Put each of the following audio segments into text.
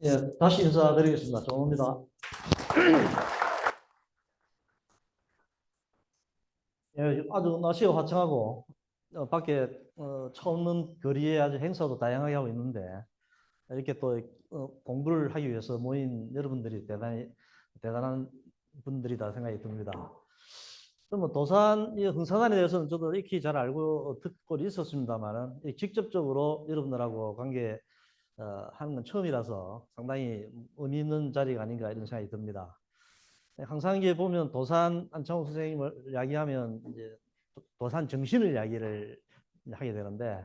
예, 다시 인사드리겠습니다. 정호입니다. 예, 아주 날씨가 화창하고 밖에 차 없는 거리에 아주 행사도 다양하게 하고 있는데 이렇게 또 공부를 하기 위해서 모인 여러분들이 대단히 대단한 분들이다 생각이 듭니다. 그러면 도산 이 흥선안에 대해서는 저도 익히 잘 알고 듣고 있었습니다만은 직접적으로 여러분들하고 관계 하는 건 처음이라서 상당히 의미 있는 자리가 아닌가 이런 생각이 듭니다. 항상 이게 보면 도산 안창호 선생님을 이야기하면 이제 도산 정신을 이야기를 하게 되는데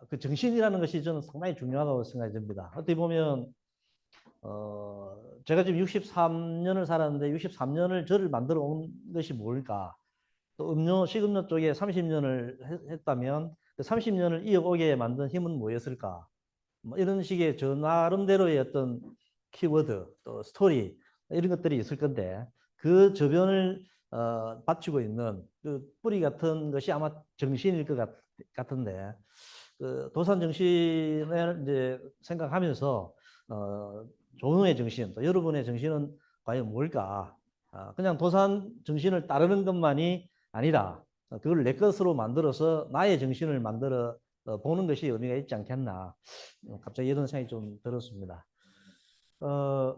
그 정신이라는 것이 저는 상당히 중요하다고 생각이 듭니다. 어떻게 보면 제가 지금 63년을 살았는데 63년을 저를 만들어 온 것이 뭘까? 또 음료 식음료 쪽에 30년을 했다면 그 30년을 이어오게 만든 힘은 뭐였을까? 뭐 이런 식의 저 나름대로의 어떤 키워드 또 스토리 이런 것들이 있을 건데 그 저변을 받치고 있는 그 뿌리 같은 것이 아마 정신일 것 같은데 그 도산 정신을 이제 생각하면서 조응의 정신 또 여러분의 정신은 과연 뭘까? 그냥 도산 정신을 따르는 것만이 아니라 그걸 내 것으로 만들어서 나의 정신을 만들어 보는 것이 의미가 있지 않겠나. 갑자기 이런 생각이 좀 들었습니다. 어,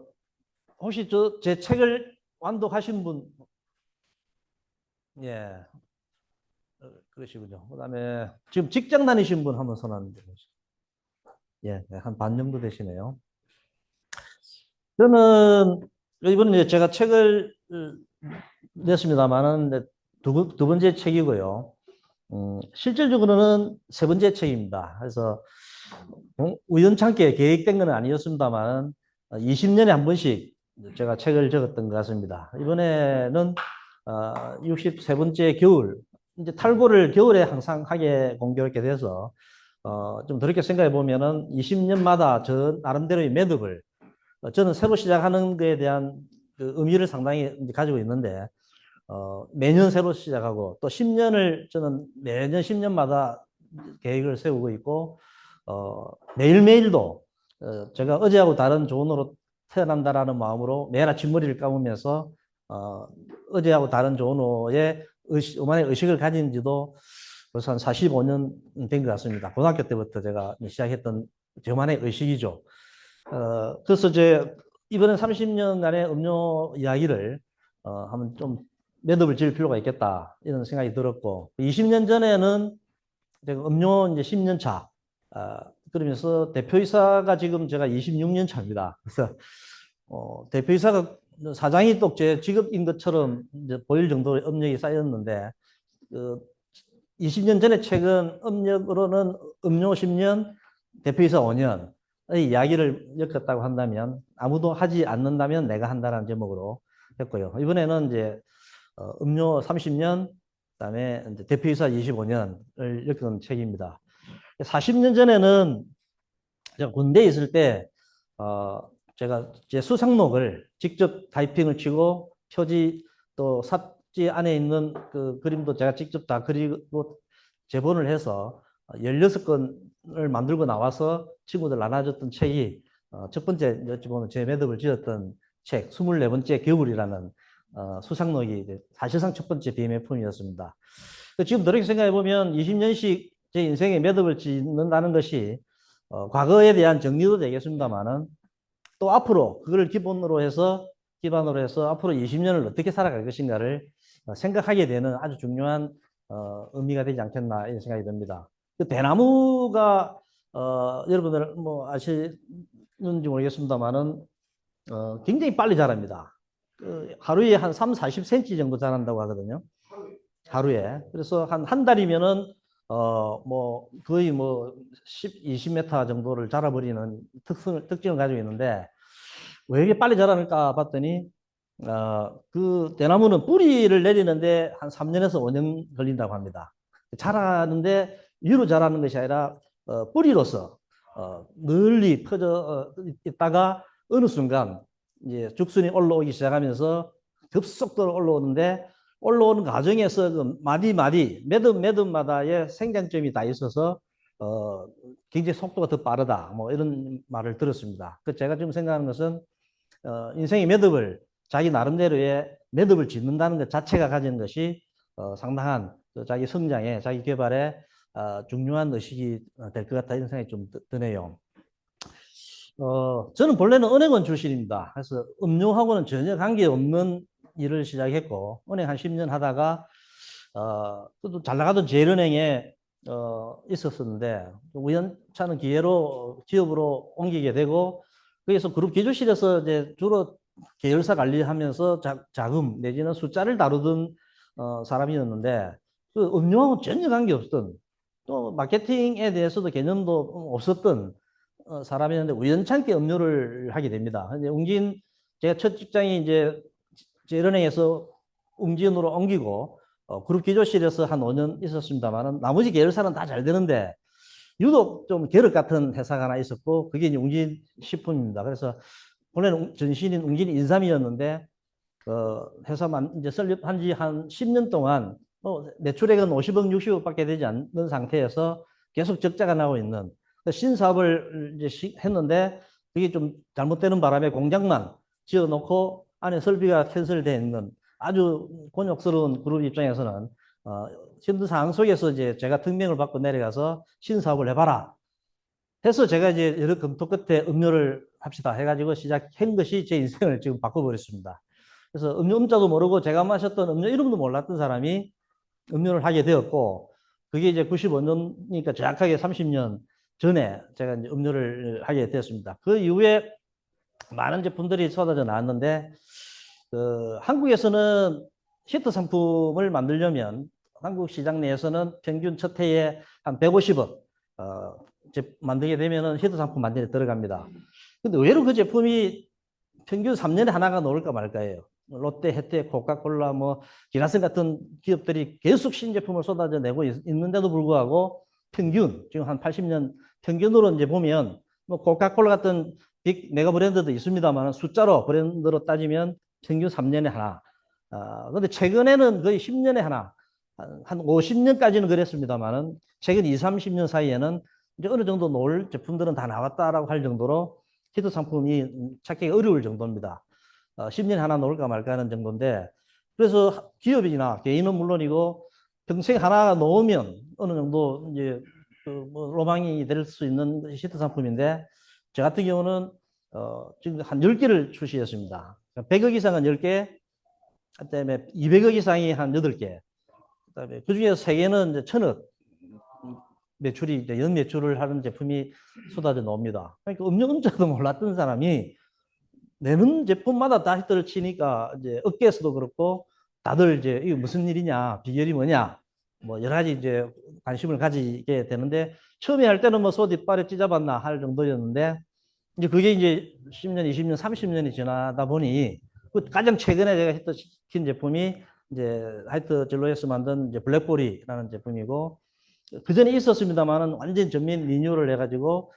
혹시 제 책을 완독하신 분, 예, 그러시군요. 그 다음에 지금 직장 다니신 분 한번 손 한번 들어주세요. 예, 한 반 정도 되시네요. 저는 이번에 제가 책을 냈습니다만은 두 번째 책이고요. 실질적으로는 세 번째 책입니다. 그래서 우연찮게 계획된 건 아니었습니다만 20년에 한 번씩 제가 책을 적었던 것 같습니다. 이번에는 63번째 겨울, 이제 탈고를 겨울에 항상 하게 공교롭게 돼서 좀 그렇게 생각해 보면은 20년마다 저 나름대로의 매듭을 저는 새로 시작하는 것에 대한 그 의미를 상당히 가지고 있는데 매년 새로 시작하고 또 10년을 저는 매년 10년마다 계획을 세우고 있고 매일매일도 제가 어제하고 다른 조언으로 태어난다라는 마음으로 매일 아침 머리를 감으면서 어제하고 다른 조언호의 오만의 의식을 가진 지도 벌써 한 45년 된 것 같습니다. 고등학교 때부터 제가 시작했던 저만의 의식이죠. 그래서 이제 이번에 30년간의 음료 이야기를 한번 좀 매듭을 지을 필요가 있겠다 이런 생각이 들었고 20년 전에는 제가 음료 이제 10년 차 그러면서 대표이사가 지금 제가 26년 차입니다. 그래서 대표이사가 사장이 또 제 직업인 것처럼 이제 보일 정도의 업력이 쌓였는데 그 20년 전에 책은 업력으로는 음료 10년, 대표이사 5년의 이야기를 엮었다고 한다면 아무도 하지 않는다면 내가 한다는 제목으로 했고요. 이번에는 이제 음료 30년, 그다음에 이제 대표이사 25년을 엮은 책입니다. 40년 전에는 제가 군대에 있을 때 제가 제 수상록을 직접 타이핑을 치고 표지 또 삽지 안에 있는 그 그림도 제가 직접 다 그리고 제본을 해서 16권을 만들고 나와서 친구들 나눠줬던 책이 첫 번째 어찌 보면 제 매듭을 지었던 책 24번째 겨울이라는 수상록이 사실상 첫 번째 BMF품이었습니다. 지금 그렇게 생각해 보면 20년씩 제 인생에 매듭을 짓는다는 것이 과거에 대한 정리도 되겠습니다만은 또 앞으로 그걸 기반으로 해서 앞으로 20년을 어떻게 살아갈 것인가를 생각하게 되는 아주 중요한 의미가 되지 않겠나 이런 생각이 듭니다. 그 대나무가 여러분들 뭐 아시는지 모르겠습니다만은 굉장히 빨리 자랍니다. 그 하루에 한 3, 40cm 정도 자란다고 하거든요. 하루에. 그래서 한 달이면은 뭐 거의 뭐 10, 20m 정도를 자라버리는 특징을 가지고 있는데 왜 이렇게 빨리 자라는가 봤더니 그 대나무는 뿌리를 내리는데 한 3년에서 5년 걸린다고 합니다. 자라는데 위로 자라는 것이 아니라 뿌리로서 널리 퍼져 있다가 어느 순간 이제 죽순이 올라오기 시작하면서 급속도로 올라오는데 올라오는 과정에서 그 마디 매듭마다의 생장점이 다 있어서 굉장히 속도가 더 빠르다. 뭐 이런 말을 들었습니다. 그 제가 지금 생각하는 것은 인생의 매듭을 자기 나름대로의 매듭을 짓는다는 것 자체가 가진 것이 상당한 자기 성장에 자기 개발에 중요한 의식이 될 것 같다 이런 생각이 좀 드네요. 저는 본래는 은행원 출신입니다. 그래서 음료하고는 전혀 관계없는 일을 시작했고 은행 한 10년 하다가 또 잘 나가던 제일은행에 있었었는데 우연찮은 기회로 기업으로 옮기게 되고 거기서 그룹 기조실에서 이제 주로 계열사 관리하면서 자금 내지는 숫자를 다루던 사람이었는데 그 음료하고 전혀 관계없던 또 마케팅에 대해서도 개념도 없었던 사람이었는데 우연찮게 음료를 하게 됩니다. 이제 웅진 제가 첫 직장이 이제 제일은행에서 웅진으로 옮기고 그룹 기조실에서 한 5년 있었습니다만은 나머지 계열사는 다 잘 되는데 유독 좀 계륵 같은 회사가 하나 있었고 그게 이제 웅진식품입니다. 그래서 원래는 전신인 웅진 인삼이었는데 회사만 이제 설립한 지 한 10년 동안 매출액은 50억, 60억밖에 되지 않는 상태에서 계속 적자가 나고 있는 신사업을 이제 했는데 그게 좀 잘못되는 바람에 공장만 지어놓고 안에 설비가 캔슬되어 있는 아주 곤욕스러운 그룹 입장에서는 힘든 상황 속에서 이제 제가 특명을 받고 내려가서 신사업을 해봐라 해서 제가 이제 여러 검토 끝에 음료를 합시다 해가지고 시작한 것이 제 인생을 지금 바꿔버렸습니다. 그래서 음료 음자도 모르고 제가 마셨던 음료 이름도 몰랐던 사람이 음료를 하게 되었고 그게 이제 95년이니까 정확하게 30년 전에 제가 이제 음료를 하게 되었습니다. 그 이후에 많은 제품들이 쏟아져 나왔는데 한국에서는 히트 상품을 만들려면 한국 시장 내에서는 평균 첫 해에 한 150억 만들게 되면은 히트 상품 만드는 데 들어갑니다. 근데 의외로 그 제품이 평균 3년에 하나가 나올까 말까예요. 롯데, 혜태, 코카콜라, 뭐 기라슨 같은 기업들이 계속 신제품을 쏟아져 내고 있는데도 불구하고 평균 지금 한 80년 평균으로 이제 보면 뭐 코카콜라 같은 빅 메가 브랜드도 있습니다만 숫자로 브랜드로 따지면 평균 3년에 하나. 근데 최근에는 거의 10년에 하나. 한 50년까지는 그랬습니다만은 최근 20, 30년 사이에는 이제 어느 정도 놓을 제품들은 다 나왔다라고 할 정도로 히트 상품이 찾기가 어려울 정도입니다. 10년에 하나 놓을까 말까 하는 정도인데 그래서 기업이나 개인은 물론이고 평생 하나 놓으면 어느 정도 이제 뭐 로망이 될 수 있는 히트 상품인데 저 같은 경우는 지금 한 10개를 출시했습니다. 100억 이상은 10개, 그다음에 200억 이상이 한 8개, 그다음에 그중에서 3개는 이제 1000억 매출이 이제 연 매출을 하는 제품이 쏟아져 나옵니다. 그러니까 음료 음자도 몰랐던 사람이 내는 제품마다 다 히트를 치니까 이제 업계에서도 그렇고 다들 이제 이게 무슨 일이냐, 비결이 뭐냐, 뭐 여러 가지 이제 관심을 가지게 되는데 처음에 할 때는 뭐 소뒷발에 찢어봤나 할 정도였는데 이제 그게 이제 10년, 20년, 30년이 지나다 보니 그 가장 최근에 제가 히트시킨 제품이 이제 하이트 젤로에서 만든 이제 블랙보리라는 제품이고 그 전에 있었습니다만은 완전 전면 리뉴얼을 해가지고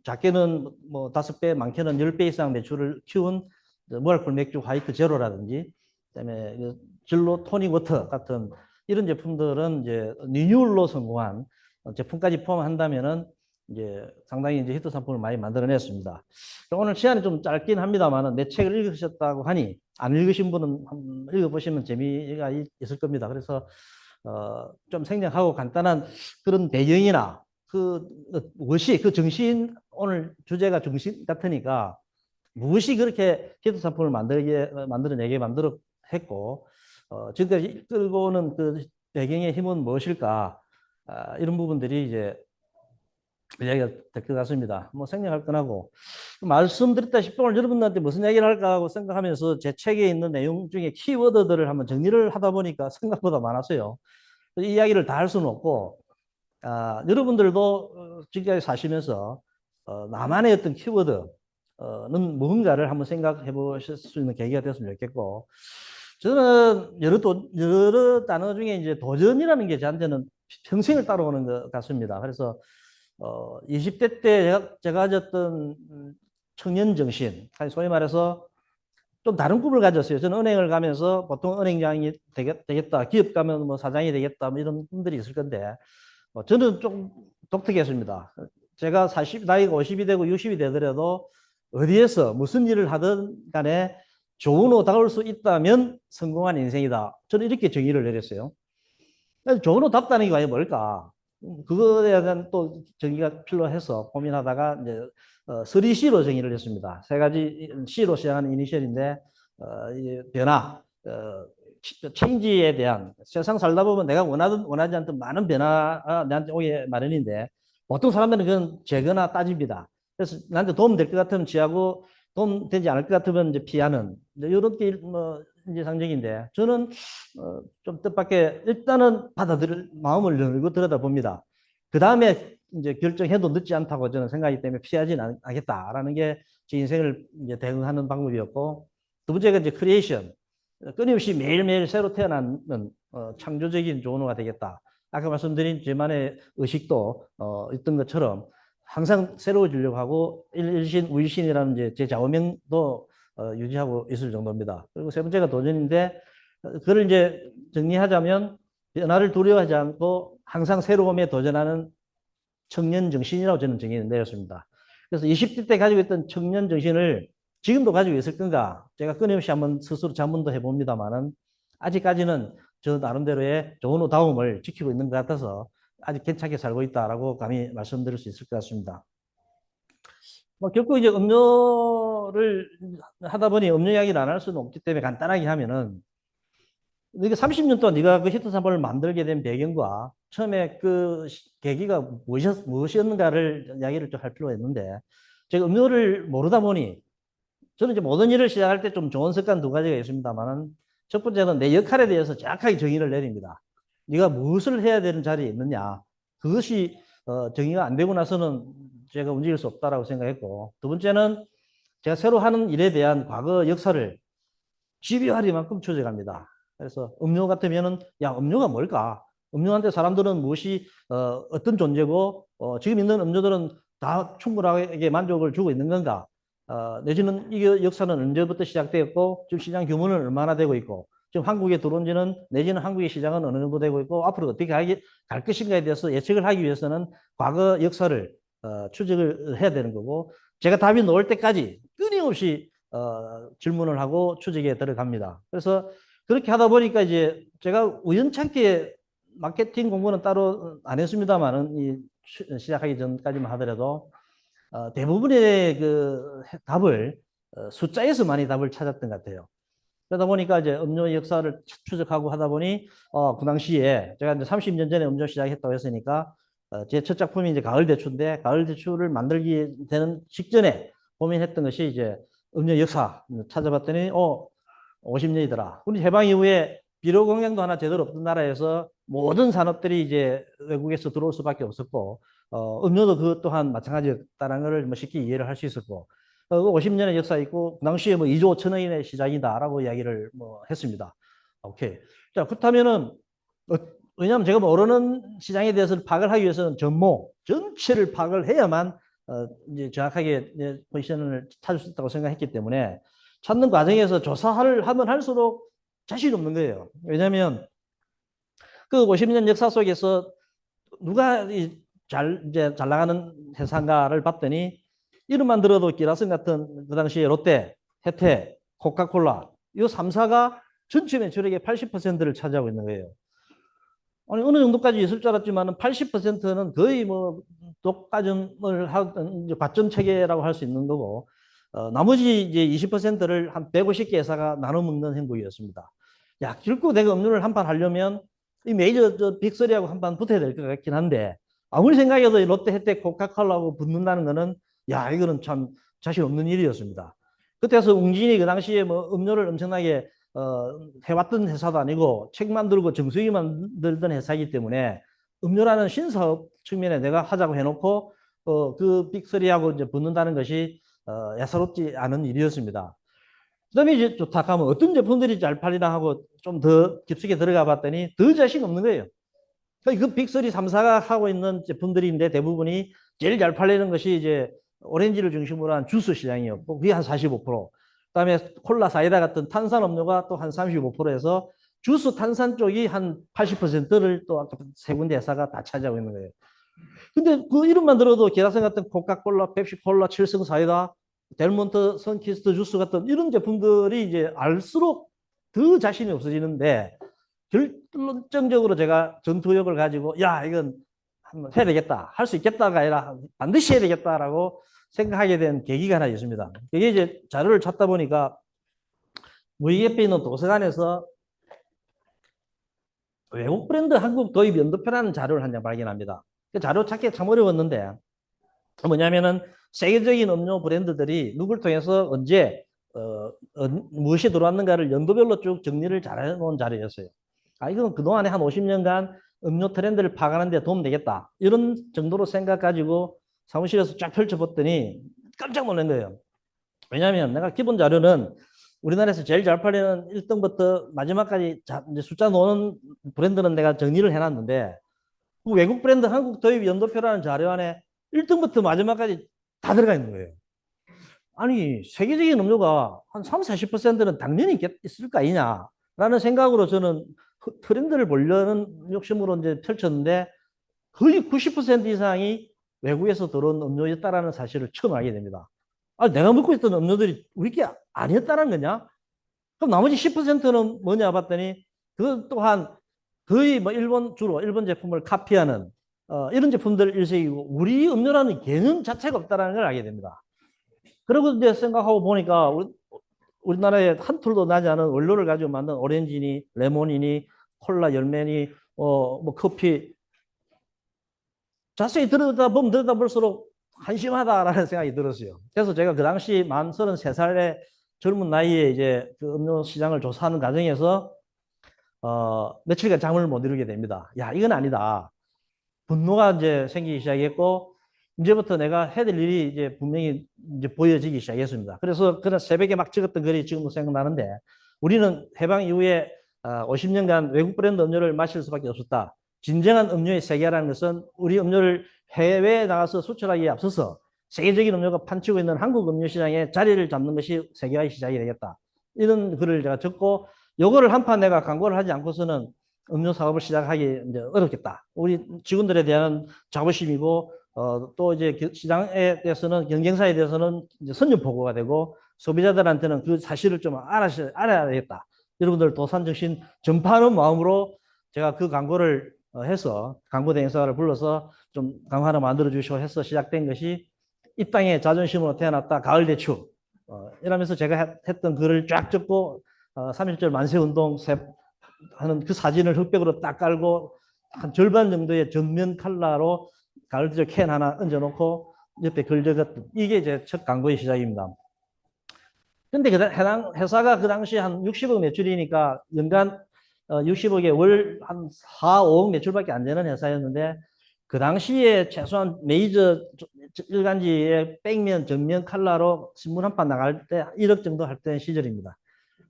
작게는 뭐 5배, 많게는 10배 이상 매출을 키운 무알콜 맥주 화이트 제로라든지 그다음에 젤로 토닉 워터 같은 이런 제품들은 이제 리뉴얼로 성공한 제품까지 포함한다면은 이제 상당히 이제 히트 상품을 많이 만들어냈습니다. 오늘 시간이 좀 짧긴 합니다만은 내 책을 읽으셨다고 하니 안 읽으신 분은 한번 읽어보시면 재미가 있을 겁니다. 그래서 좀 생략하고 간단한 그런 배경이나 무엇이 그 정신 오늘 주제가 정신 같으니까 무엇이 그렇게 히트 상품을 만들어내게 했고 지금까지 끌고 오는 그 배경의 힘은 무엇일까 이런 부분들이 이제 이야기가 될 것 같습니다. 뭐 생략할 건하고 말씀드렸다시피 오늘 여러분들한테 무슨 얘기를 할까 하고 생각하면서 제 책에 있는 내용 중에 키워드들을 한번 정리를 하다 보니까 생각보다 많았어요. 이 이야기를 다 할 수는 없고 여러분들도 지금까지 사시면서 나만의 어떤 키워드는 무언가를 한번 생각해 보실 수 있는 계기가 됐으면 좋겠고 저는 여러 단어 중에 이제 도전이라는 게 저한테는 평생을 따라오는 것 같습니다. 그래서 20대 때 제가 가졌던 청년 정신, 소위 말해서 좀 다른 꿈을 가졌어요. 저는 은행을 가면서 보통 은행장이 되겠다, 기업 가면 뭐 사장이 되겠다, 뭐 이런 분들이 있을 건데, 저는 좀 독특했습니다. 제가 나이가 50이 되고 60이 되더라도 어디에서 무슨 일을 하든 간에 좋은 오다올 수 있다면 성공한 인생이다. 저는 이렇게 정의를 내렸어요. 좋은 오답다는 게 과연 뭘까? 그거에 대한 또 정의가 필요해서 고민하다가 이제 3C로 정의를 했습니다. 세 가지 C로 시작하는 이니셜인데 변화, 체인지에 대한 세상 살다 보면 내가 원하지 않던 많은 변화가 나한테 오게 마련인데 보통 사람들은 그건 제거나 따집니다. 그래서 나한테 도움 될 것 같으면 취하고 도움 되지 않을 것 같으면 이제 피하는 이런 게 뭐 이제 상징인데 저는 좀 뜻밖의 일단은 받아들일 마음을 열고 들여다봅니다. 그 다음에 이제 결정해도 늦지 않다고 저는 생각하기 때문에 피하지는 않겠다라는 게 제 인생을 이제 대응하는 방법이었고 두 번째가 이제 크리에이션. 끊임없이 매일매일 새로 태어나는 창조적인 조언어가 되겠다. 아까 말씀드린 저만의 의식도 있던 것처럼 항상 새로워지려고 하고 일신 우일신이라는 이제 제 좌우명도 유지하고 있을 정도입니다. 그리고 세 번째가 도전인데 그걸 이제 정리하자면 변화를 두려워하지 않고 항상 새로움에 도전하는 청년 정신이라고 저는 정의를 내렸습니다. 그래서 20대 때 가지고 있던 청년 정신을 지금도 가지고 있을 건가? 제가 끊임없이 한번 스스로 자문도 해봅니다만은 아직까지는 저 나름대로의 좋은 오다움을 지키고 있는 것 같아서 아직 괜찮게 살고 있다라고 감히 말씀드릴 수 있을 것 같습니다. 뭐 결국 이제 음료를 하다 보니 음료 이야기를 안 할 수는 없기 때문에 간단하게 하면은 이게 30년 동안 네가 그 히트산업을 만들게 된 배경과 처음에 그 계기가 무엇이었는가를 이야기를 좀 할 필요가 있는데 제가 음료를 모르다 보니 저는 이제 모든 일을 시작할 때 좀 좋은 습관 두 가지가 있습니다만은 첫 번째는 내 역할에 대해서 정확하게 정의를 내립니다. 네가 무엇을 해야 되는 자리에 있느냐. 그것이 정의가 안 되고 나서는 제가 움직일 수 없다라고 생각했고 두 번째는 제가 새로 하는 일에 대한 과거 역사를 집요하리만큼 추적합니다. 그래서 음료 같으면은 야 음료가 뭘까? 음료한테 사람들은 무엇이 어떤 존재고 지금 있는 음료들은 다 충분하게 만족을 주고 있는 건가? 내지는 이 역사는 언제부터 시작되었고 지금 시장 규모는 얼마나 되고 있고 지금 한국에 들어온 지는 내지는 한국의 시장은 어느 정도 되고 있고 앞으로 어떻게 갈 것인가에 대해서 예측을 하기 위해서는 과거 역사를 추적을 해야 되는 거고 제가 답이 나올 때까지 끊임없이 질문을 하고 추적에 들어갑니다. 그래서 그렇게 하다 보니까 이제 제가 우연찮게 마케팅 공부는 따로 안 했습니다만은 시작하기 전까지만 하더라도 대부분의 그 답을 숫자에서 많이 답을 찾았던 것 같아요. 그러다 보니까 이제 음료 역사를 추적하고 하다 보니 그 당시에 제가 이제 30년 전에 음료 시작했다고 했으니까 제 첫 작품이 이제 가을 대추인데 가을 대추를 만들기 되는 직전에 고민했던 것이 이제 음료 역사 찾아봤더니 50년이더라. 우리 해방 이후에 비료 공장도 하나 제대로 없던 나라에서 모든 산업들이 이제 외국에서 들어올 수밖에 없었고 음료도 그 또한 마찬가지였다는 것을 뭐 쉽게 이해를 할 수 있었고 50년의 역사 있고 그 당시에 뭐 2조 5천 원의 시장이다라고 이야기를 뭐 했습니다. 오케이. 자 그렇다면은 왜냐하면 제가 모르는 시장에 대해서 파악을 하기 위해서는 전모 전체를 파악을 해야만 이제 정확하게 포지션을 찾을 수 있다고 생각했기 때문에 찾는 과정에서 조사를 하면 할수록 자신 없는 거예요. 왜냐하면 그 50년 역사 속에서 누가 이제 잘 나가는 회사인가를 봤더니 이름만 들어도 기라성 같은 그 당시에 롯데, 혜태, 코카콜라 이 3사가 전체 매출액의 80%를 차지하고 있는 거예요. 아니 어느 정도까지 있을 줄 알았지만 80%는 거의 뭐 독과점을 하던 과점 체계라고 할 수 있는 거고 나머지 이제 20%를 한 150개 회사가 나눠 먹는 행국이었습니다. 야, 결국 내가 음료를 한 판 하려면 이 메이저 빅3하고 한 판 붙어야 될 것 같긴 한데 아무리 생각해도 롯데, 혜택, 코카콜라하고 붙는다는 거는 야, 이거는 참 자신 없는 일이었습니다. 그때서 웅진이 그 당시에 뭐 음료를 엄청나게 해왔던 회사도 아니고 책 만들고 정수기 만들던 회사이기 때문에 음료라는 신사업 측면에 내가 하자고 해놓고 그 빅3하고 이제 붙는다는 것이 예사롭지 않은 일이었습니다. 그다음에 이제 좋다 하면 어떤 제품들이 잘 팔리나 하고 좀 더 깊숙이 들어가 봤더니 더 자신 없는 거예요. 그 빅3, 3사가 하고 있는 제품들인데 대부분이 제일 잘 팔리는 것이 이제 오렌지를 중심으로 한 주스 시장이었고 그게 한 45%. 그다음에 콜라, 사이다 같은 탄산 음료가 또 한 35%에서 주스 탄산 쪽이 한 80%를 또 아까 세 군데 회사가 다 차지하고 있는 거예요. 근데 그 이름만 들어도 계라슨 같은 코카콜라, 펩시콜라, 칠성 사이다, 델몬트, 선키스트 주스 같은 이런 제품들이 이제 알수록 더 자신이 없어지는데 결론적으로 제가 전투력을 가지고 야 이건 한번 해야 되겠다, 할 수 있겠다가 아니라 반드시 해야 되겠다라고 생각하게 된 계기가 하나 있습니다. 이게 이제 자료를 찾다 보니까 우리 옆에 있는 도서관에서 외국 브랜드 한국 도입 연도표라는 자료를 한 장 발견합니다. 그 자료 찾기 참 어려웠는데 뭐냐면은 세계적인 음료 브랜드들이 누굴 통해서 언제 무엇이 들어왔는가를 연도별로 쭉 정리를 잘 해놓은 자료였어요. 아 이건 그동안에 한 50년간 음료 트렌드를 파악하는 데 도움 되겠다 이런 정도로 생각 가지고 사무실에서 쫙 펼쳐봤더니 깜짝 놀란 거예요. 왜냐하면 내가 기본 자료는 우리나라에서 제일 잘 팔리는 1등부터 마지막까지 이제 숫자 놓는 브랜드는 내가 정리를 해놨는데 그 외국 브랜드 한국 도입 연도표라는 자료 안에 1등부터 마지막까지 다 들어가 있는 거예요. 아니 세계적인 음료가 한 30, 40%는 당연히 있을 거 아니냐라는 생각으로 저는 트렌드를 보려는 욕심으로 이제 펼쳤는데 거의 90% 이상이 외국에서 들어온 음료였다라는 사실을 처음 알게 됩니다. 아, 내가 먹고 있던 음료들이 우리 게 아니었다는 거냐? 그럼 나머지 10%는 뭐냐 봤더니 그 또한 거의 뭐 주로 일본 제품을 카피하는 이런 제품들 일색이고 우리 음료라는 개념 자체가 없다는 걸 알게 됩니다. 그리고 이제 생각하고 보니까 우리나라에 한 툴도 나지 않은 원료를 가지고 만든 오렌지니 레몬이니 콜라 열매니 뭐 커피 자세히 들여다 볼수록 한심하다라는 생각이 들었어요. 그래서 제가 그 당시 만 33살의 젊은 나이에 이제 그 음료 시장을 조사하는 과정에서 며칠간 잠을 못 이루게 됩니다. 야, 이건 아니다. 분노가 이제 생기기 시작했고 이제부터 내가 해야 될 일이 이제 분명히 이제 보여지기 시작했습니다. 그래서 그런 새벽에 막 찍었던 글이 지금도 생각나는데 우리는 해방 이후에 50년간 외국 브랜드 음료를 마실 수밖에 없었다. 진정한 음료의 세계라는 것은 우리 음료를 해외에 나가서 수출하기에 앞서서 세계적인 음료가 판치고 있는 한국 음료 시장에 자리를 잡는 것이 세계화의 시작이 되겠다. 이런 글을 제가 적고 요거를 한판 내가 광고를 하지 않고서는 음료 사업을 시작하기 이제 어렵겠다. 우리 직원들에 대한 자부심이고 또 이제 시장에 대해서는 경쟁사에 대해서는 이제 선전포고가 되고 소비자들한테는 그 사실을 좀 알아야 되겠다. 여러분들 도산정신 전파하는 마음으로 제가 그 광고를 해서 광고 대행사를 불러서 좀 광고 하나 만들어 주시고 해서 시작된 것이 이 땅에 자존심으로 태어났다 가을 대추 이러면서 제가 했던 글을 쫙 적고 3.1절 만세운동 하는 그 사진을 흑백으로 딱 깔고 한 절반 정도의 전면 컬러로 가을 대추 캔 하나 얹어놓고 옆에 글 적었던 이게 제 첫 광고의 시작입니다. 근데 해당 회사가 그 당시 한 60억 매출이니까 연간 60억에 월 한 4, 5억 매출밖에 안 되는 회사였는데 그 당시에 최소한 메이저 일간지에 백면, 전면 컬러로 신문 한 판 나갈 때 1억 정도 할 때 시절입니다.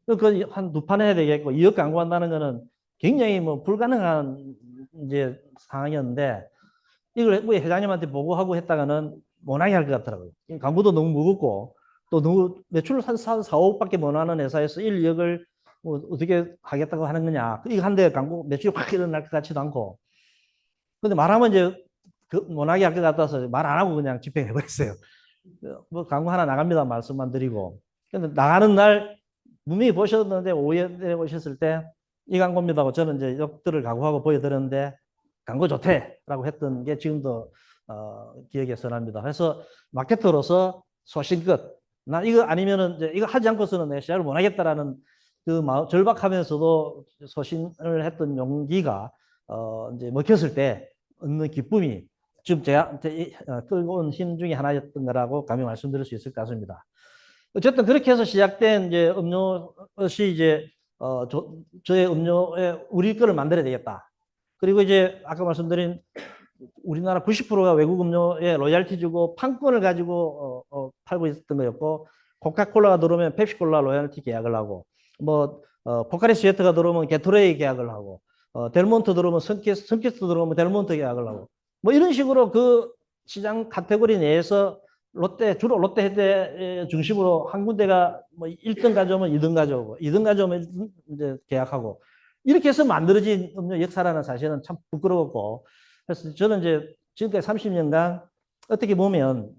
그 한 두 판 해야 되겠고 2억 광고한다는 거는 굉장히 뭐 불가능한 이제 상황이었는데 이걸 뭐 회장님한테 보고하고 했다가는 못하게 할 것 같더라고요. 광고도 너무 무겁고 또 너무 매출 한 4, 5억밖에 못 하는 회사에서 1, 2억을 뭐 어떻게 하겠다고 하는 거냐. 이거 한데 광고 매출이 확 일어날 것 같지도 않고. 근데 말하면 이제 그 못하게 할 것 같아서 말 안 하고 그냥 집행해버렸어요. 뭐 광고 하나 나갑니다. 말씀만 드리고. 근데 나가는 날 분명히 보셨는데 오후에 오셨을 때 이 광고입니다 하고 저는 이제 역들을 각오하고 보여드렸는데 광고 좋대라고 했던 게 지금도 기억에 선합니다. 그래서 마케터로서 소신껏 나 이거 아니면은 이제 이거 하지 않고서는 내 시작을 못 하겠다라는 그 마음 절박하면서도 소신을 했던 용기가 이제 먹혔을 때 얻는 기쁨이 지금 제가 끌고 온 힘 중에 하나였던 거라고 감히 말씀드릴 수 있을 것 같습니다. 어쨌든 그렇게 해서 시작된 이제 음료시 이제 저의 음료에 우리 거를 만들어야 되겠다. 그리고 이제 아까 말씀드린 우리나라 90%가 외국 음료에 로얄티 주고 판권을 가지고 팔고 있었던 거였고 코카콜라가 들어오면 펩시콜라 로얄티 계약을 하고 뭐 포카리 스웨트가 들어오면 게토레이 계약을 하고 델몬트 들어오면 선키스 들어오면 델몬트 계약을 하고 뭐 이런 식으로 그 시장 카테고리 내에서 주로 롯데 해대 중심으로 한 군데가 뭐 1등 가져오면 2등 가져오고 2등 가져오면 이제 계약하고 이렇게 해서 만들어진 음료 역사라는 사실은 참 부끄러웠고 그래서 저는 이제 지금까지 30년간 어떻게 보면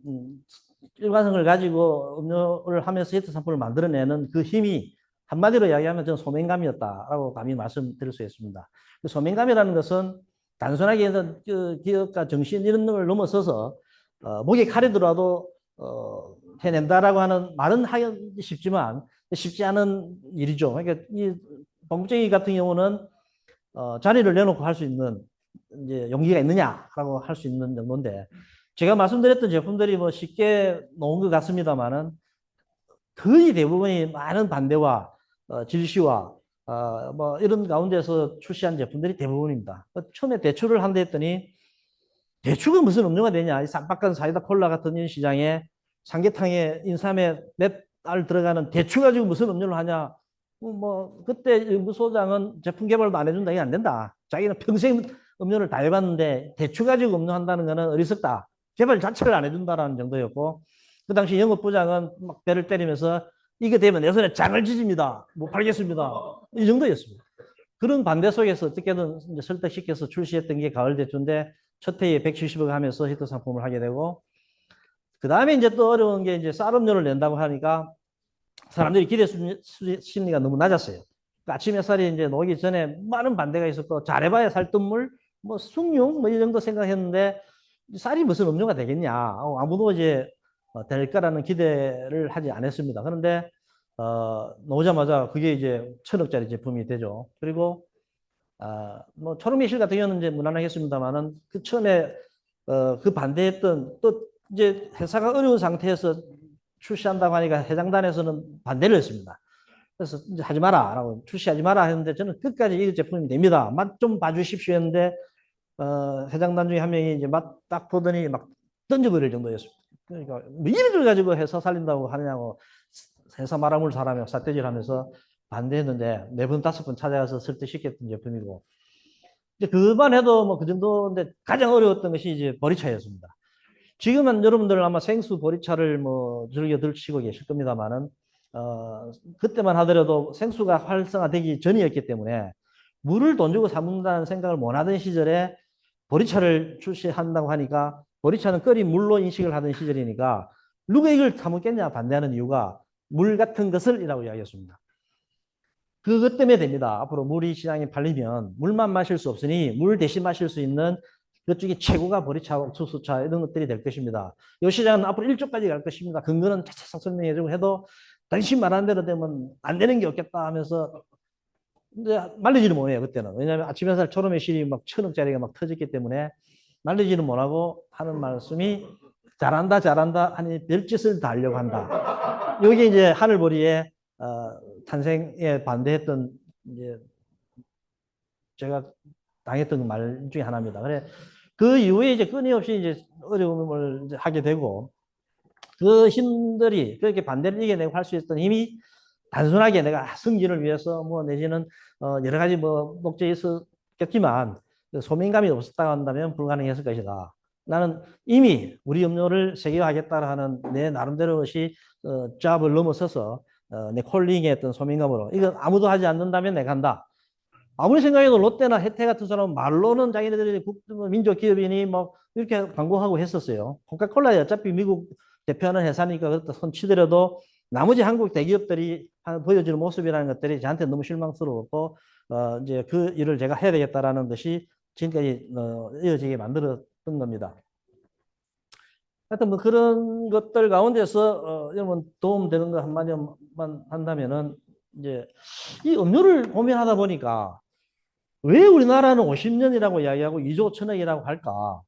일관성을 가지고 음료를 하면서 히트 상품을 만들어내는 그 힘이 한마디로 이야기하면 저는 소명감이었다라고 감히 말씀드릴 수 있습니다. 그 소명감이라는 것은 단순하게 그 기업가 정신 이런 걸 넘어서서 목에 칼이 들어와도 해낸다라고 하는 말은 하기 쉽지만 쉽지 않은 일이죠. 그러니까 이 본부장이 같은 경우는 자리를 내놓고 할 수 있는 이제 용기가 있느냐라고 할 수 있는 정도인데 제가 말씀드렸던 제품들이 뭐 쉽게 놓은 것 같습니다만은 거의 대부분이 많은 반대와 질시와 뭐 이런 가운데서 출시한 제품들이 대부분입니다. 처음에 대출을 한다 했더니 대출은 무슨 음료가 되냐? 이 쌈박한 사이다 콜라 같은 이 시장에 삼계탕에 인삼에 몇 알 들어가는 대출 가지고 무슨 음료를 하냐? 뭐 그때 연구소장은 제품 개발도 안 해준다. 이게 안 된다. 자기는 평생 음료를 다 해봤는데 대출 가지고 음료 한다는 거는 어리석다. 개발 자체를 안 해준다라는 정도였고 그 당시 영업부장은 막 배를 때리면서 이게 되면 내 손에 장을 지집니다. 못 팔겠습니다. 이 정도였습니다. 그런 반대 속에서 어떻게든 이제 설득시켜서 출시했던 게 가을 대추인데 첫 해에 170억 하면서 히트 상품을 하게 되고 그 다음에 이제 또 어려운 게 이제 쌀 음료를 낸다고 하니까 사람들이 기대 심리가 너무 낮았어요. 그러니까 아침 햇살이 이제 녹기 전에 많은 반대가 있었고 잘해봐야 살뜰물 뭐 숭늉 뭐 이 정도 생각했는데 쌀이 무슨 음료가 되겠냐 아무도 이제 될 거라는 기대를 하지 않았습니다. 그런데 나오자마자 그게 이제 1,000억짜리 제품이 되죠. 그리고 뭐 초록매실 같은 경우는 이제 무난하겠습니다만은 그 처음에 그 반대했던 또 이제 회사가 어려운 상태에서 출시한다고 하니까 회장단에서는 반대를 했습니다. 그래서 이제 하지 마라라고 출시하지 마라 했는데 저는 끝까지 이 제품이 됩니다. 맛 좀 봐주십시오 했는데 회장단 중에 한 명이 이제 맛 딱 보더니 막 던져버릴 정도였습니다. 그러니까 뭐 이를 가지고 회사 살린다고 하느냐고 회사 말아먹을 사람이 삿대질 하면서 반대했는데 4번, 5번 찾아가서 설득시켰던 제품이고 이제 그만 해도 뭐 그 정도인데 가장 어려웠던 것이 이제 보리차였습니다. 지금은 여러분들 아마 생수 보리차를 뭐 즐겨 드시고 계실 겁니다만은 그때만 하더라도 생수가 활성화되기 전이었기 때문에 물을 돈 주고 사 먹는다는 생각을 못 하던 시절에 보리차를 출시한다고 하니까 보리차는 끓인 물로 인식을 하던 시절이니까 누가 이걸 사 먹겠냐 반대하는 이유가 물 같은 것을 이라고 이야기했습니다. 그것 때문에 됩니다. 앞으로 물이 시장에 팔리면 물만 마실 수 없으니 물 대신 마실 수 있는 그쪽이 최고가 보리차, 옥수수차 이런 것들이 될 것입니다. 이 시장은 앞으로 1조까지 갈 것입니다. 근거는 차차차 설명해주고 해도 당신 말하는 대로 되면 안 되는 게 없겠다 하면서 근데 말리지는 못해요 그때는. 왜냐하면 아침 햇살 초록매실이 막 1,000억짜리가 막 터졌기 때문에 말리지는 못하고 하는 말씀이 잘한다 잘한다 하니 별짓을 다 하려고 한다. 여기 이제 하늘보리의 탄생에 반대했던 이제 제가 당했던 말 중에 하나입니다. 그래 그 이후에 이제 끊임없이 이제 어려움을 이제 하게 되고 그 힘들이 그렇게 반대를 이겨내고 할 수 있었던 힘이 단순하게 내가 승진을 위해서 뭐 내지는 여러 가지 뭐 목적이 있었겠지만 소명감이 없었다고 한다면 불가능했을 것이다. 나는 이미 우리 음료를 세계화하겠다 하는 내 나름대로 것이 잡을 넘어서서 내 콜링의 어떤 소명감으로 이거 아무도 하지 않는다면 내가 한다. 아무리 생각해도 롯데나 혜태 같은 사람은 말로는 자기네들이 민족 기업이니 뭐 이렇게 광고하고 했었어요. 코카콜라 어차피 미국 대표하는 회사니까 그렇다 손 치더라도 나머지 한국 대기업들이 보여주는 모습이라는 것들이 저한테 너무 실망스러웠고 이제 그 일을 제가 해야 되겠다라는 것이 지금까지 이어지게 만들었던 겁니다. 하여튼 뭐 그런 것들 가운데서 여러분 도움되는 거 한마디만 한다면은 이제 이 음료를 고민하다 보니까 왜 우리나라는 50년이라고 이야기하고 2조 1,000억이라고 할까?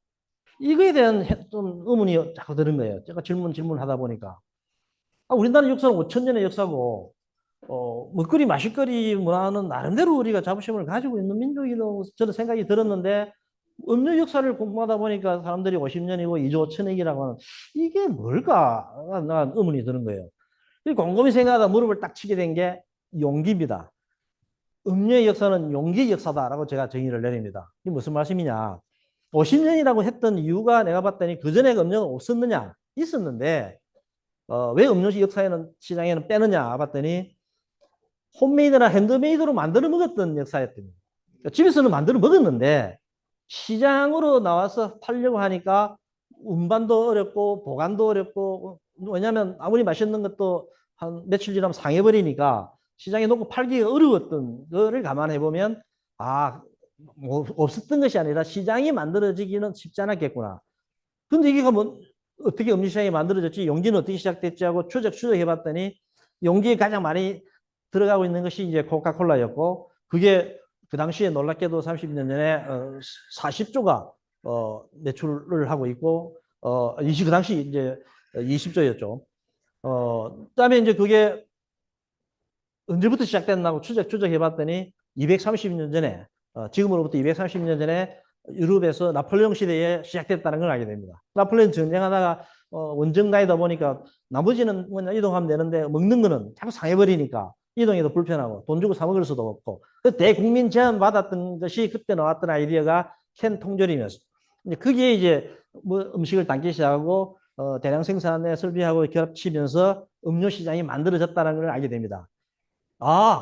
이거에 대한 좀 의문이 자꾸 드는 거예요. 제가 질문하다 보니까. 우리나라 역사는 5,000년의 역사고, 먹거리, 마실거리 문화는 나름대로 우리가 자부심을 가지고 있는 민족이라고 저는 생각이 들었는데, 음료 역사를 공부하다 보니까 사람들이 50년이고 2조 1,000억이라고 하는, 이게 뭘까? 난 의문이 드는 거예요. 곰곰이 생각하다 무릎을 딱 치게 된 게 용기입니다. 음료의 역사는 용기의 역사다라고 제가 정의를 내립니다. 이게 무슨 말씀이냐? 50년이라고 했던 이유가 내가 봤더니 그 전에 음료가 없었느냐? 있었는데 왜 음료 역사에는 시장에는 빼느냐 봤더니 홈메이드나 핸드메이드로 만들어 먹었던 역사였더니 그러니까 집에서는 만들어 먹었는데 시장으로 나와서 팔려고 하니까 운반도 어렵고 보관도 어렵고 왜냐하면 아무리 맛있는 것도 한 며칠 지나면 상해버리니까 시장에 놓고 팔기가 어려웠던 거를 감안해 보면 뭐 없었던 것이 아니라 시장이 만들어지기는 쉽지 않았겠구나. 근데 이게 뭐 어떻게 음식시장이 만들어졌지? 용기는 어떻게 시작됐지? 하고 추적해 봤더니 용기에 가장 많이 들어가고 있는 것이 이제 코카콜라였고 그게 그 당시에 놀랍게도 30년 전에 40조가 매출을 하고 있고 그 당시 이제 20조였죠. 그다음에 이제 그게 언제부터 시작됐나고 추적해 봤더니 230년 전에 지금으로부터 230년 전에 유럽에서 나폴레옹 시대에 시작됐다는 걸 알게 됩니다. 나폴레옹 전쟁하다가 원정가이다 보니까 나머지는 그냥 이동하면 되는데 먹는 거는 자꾸 상해버리니까 이동해도 불편하고 돈 주고 사 먹을 수도 없고 그 대국민 제안 받았던 것이 그때 나왔던 아이디어가 캔 통조림이었습니다. 그게 이제 뭐 음식을 담기 시작하고 대량 생산에 설비하고 겹치면서 음료 시장이 만들어졌다는 걸 알게 됩니다.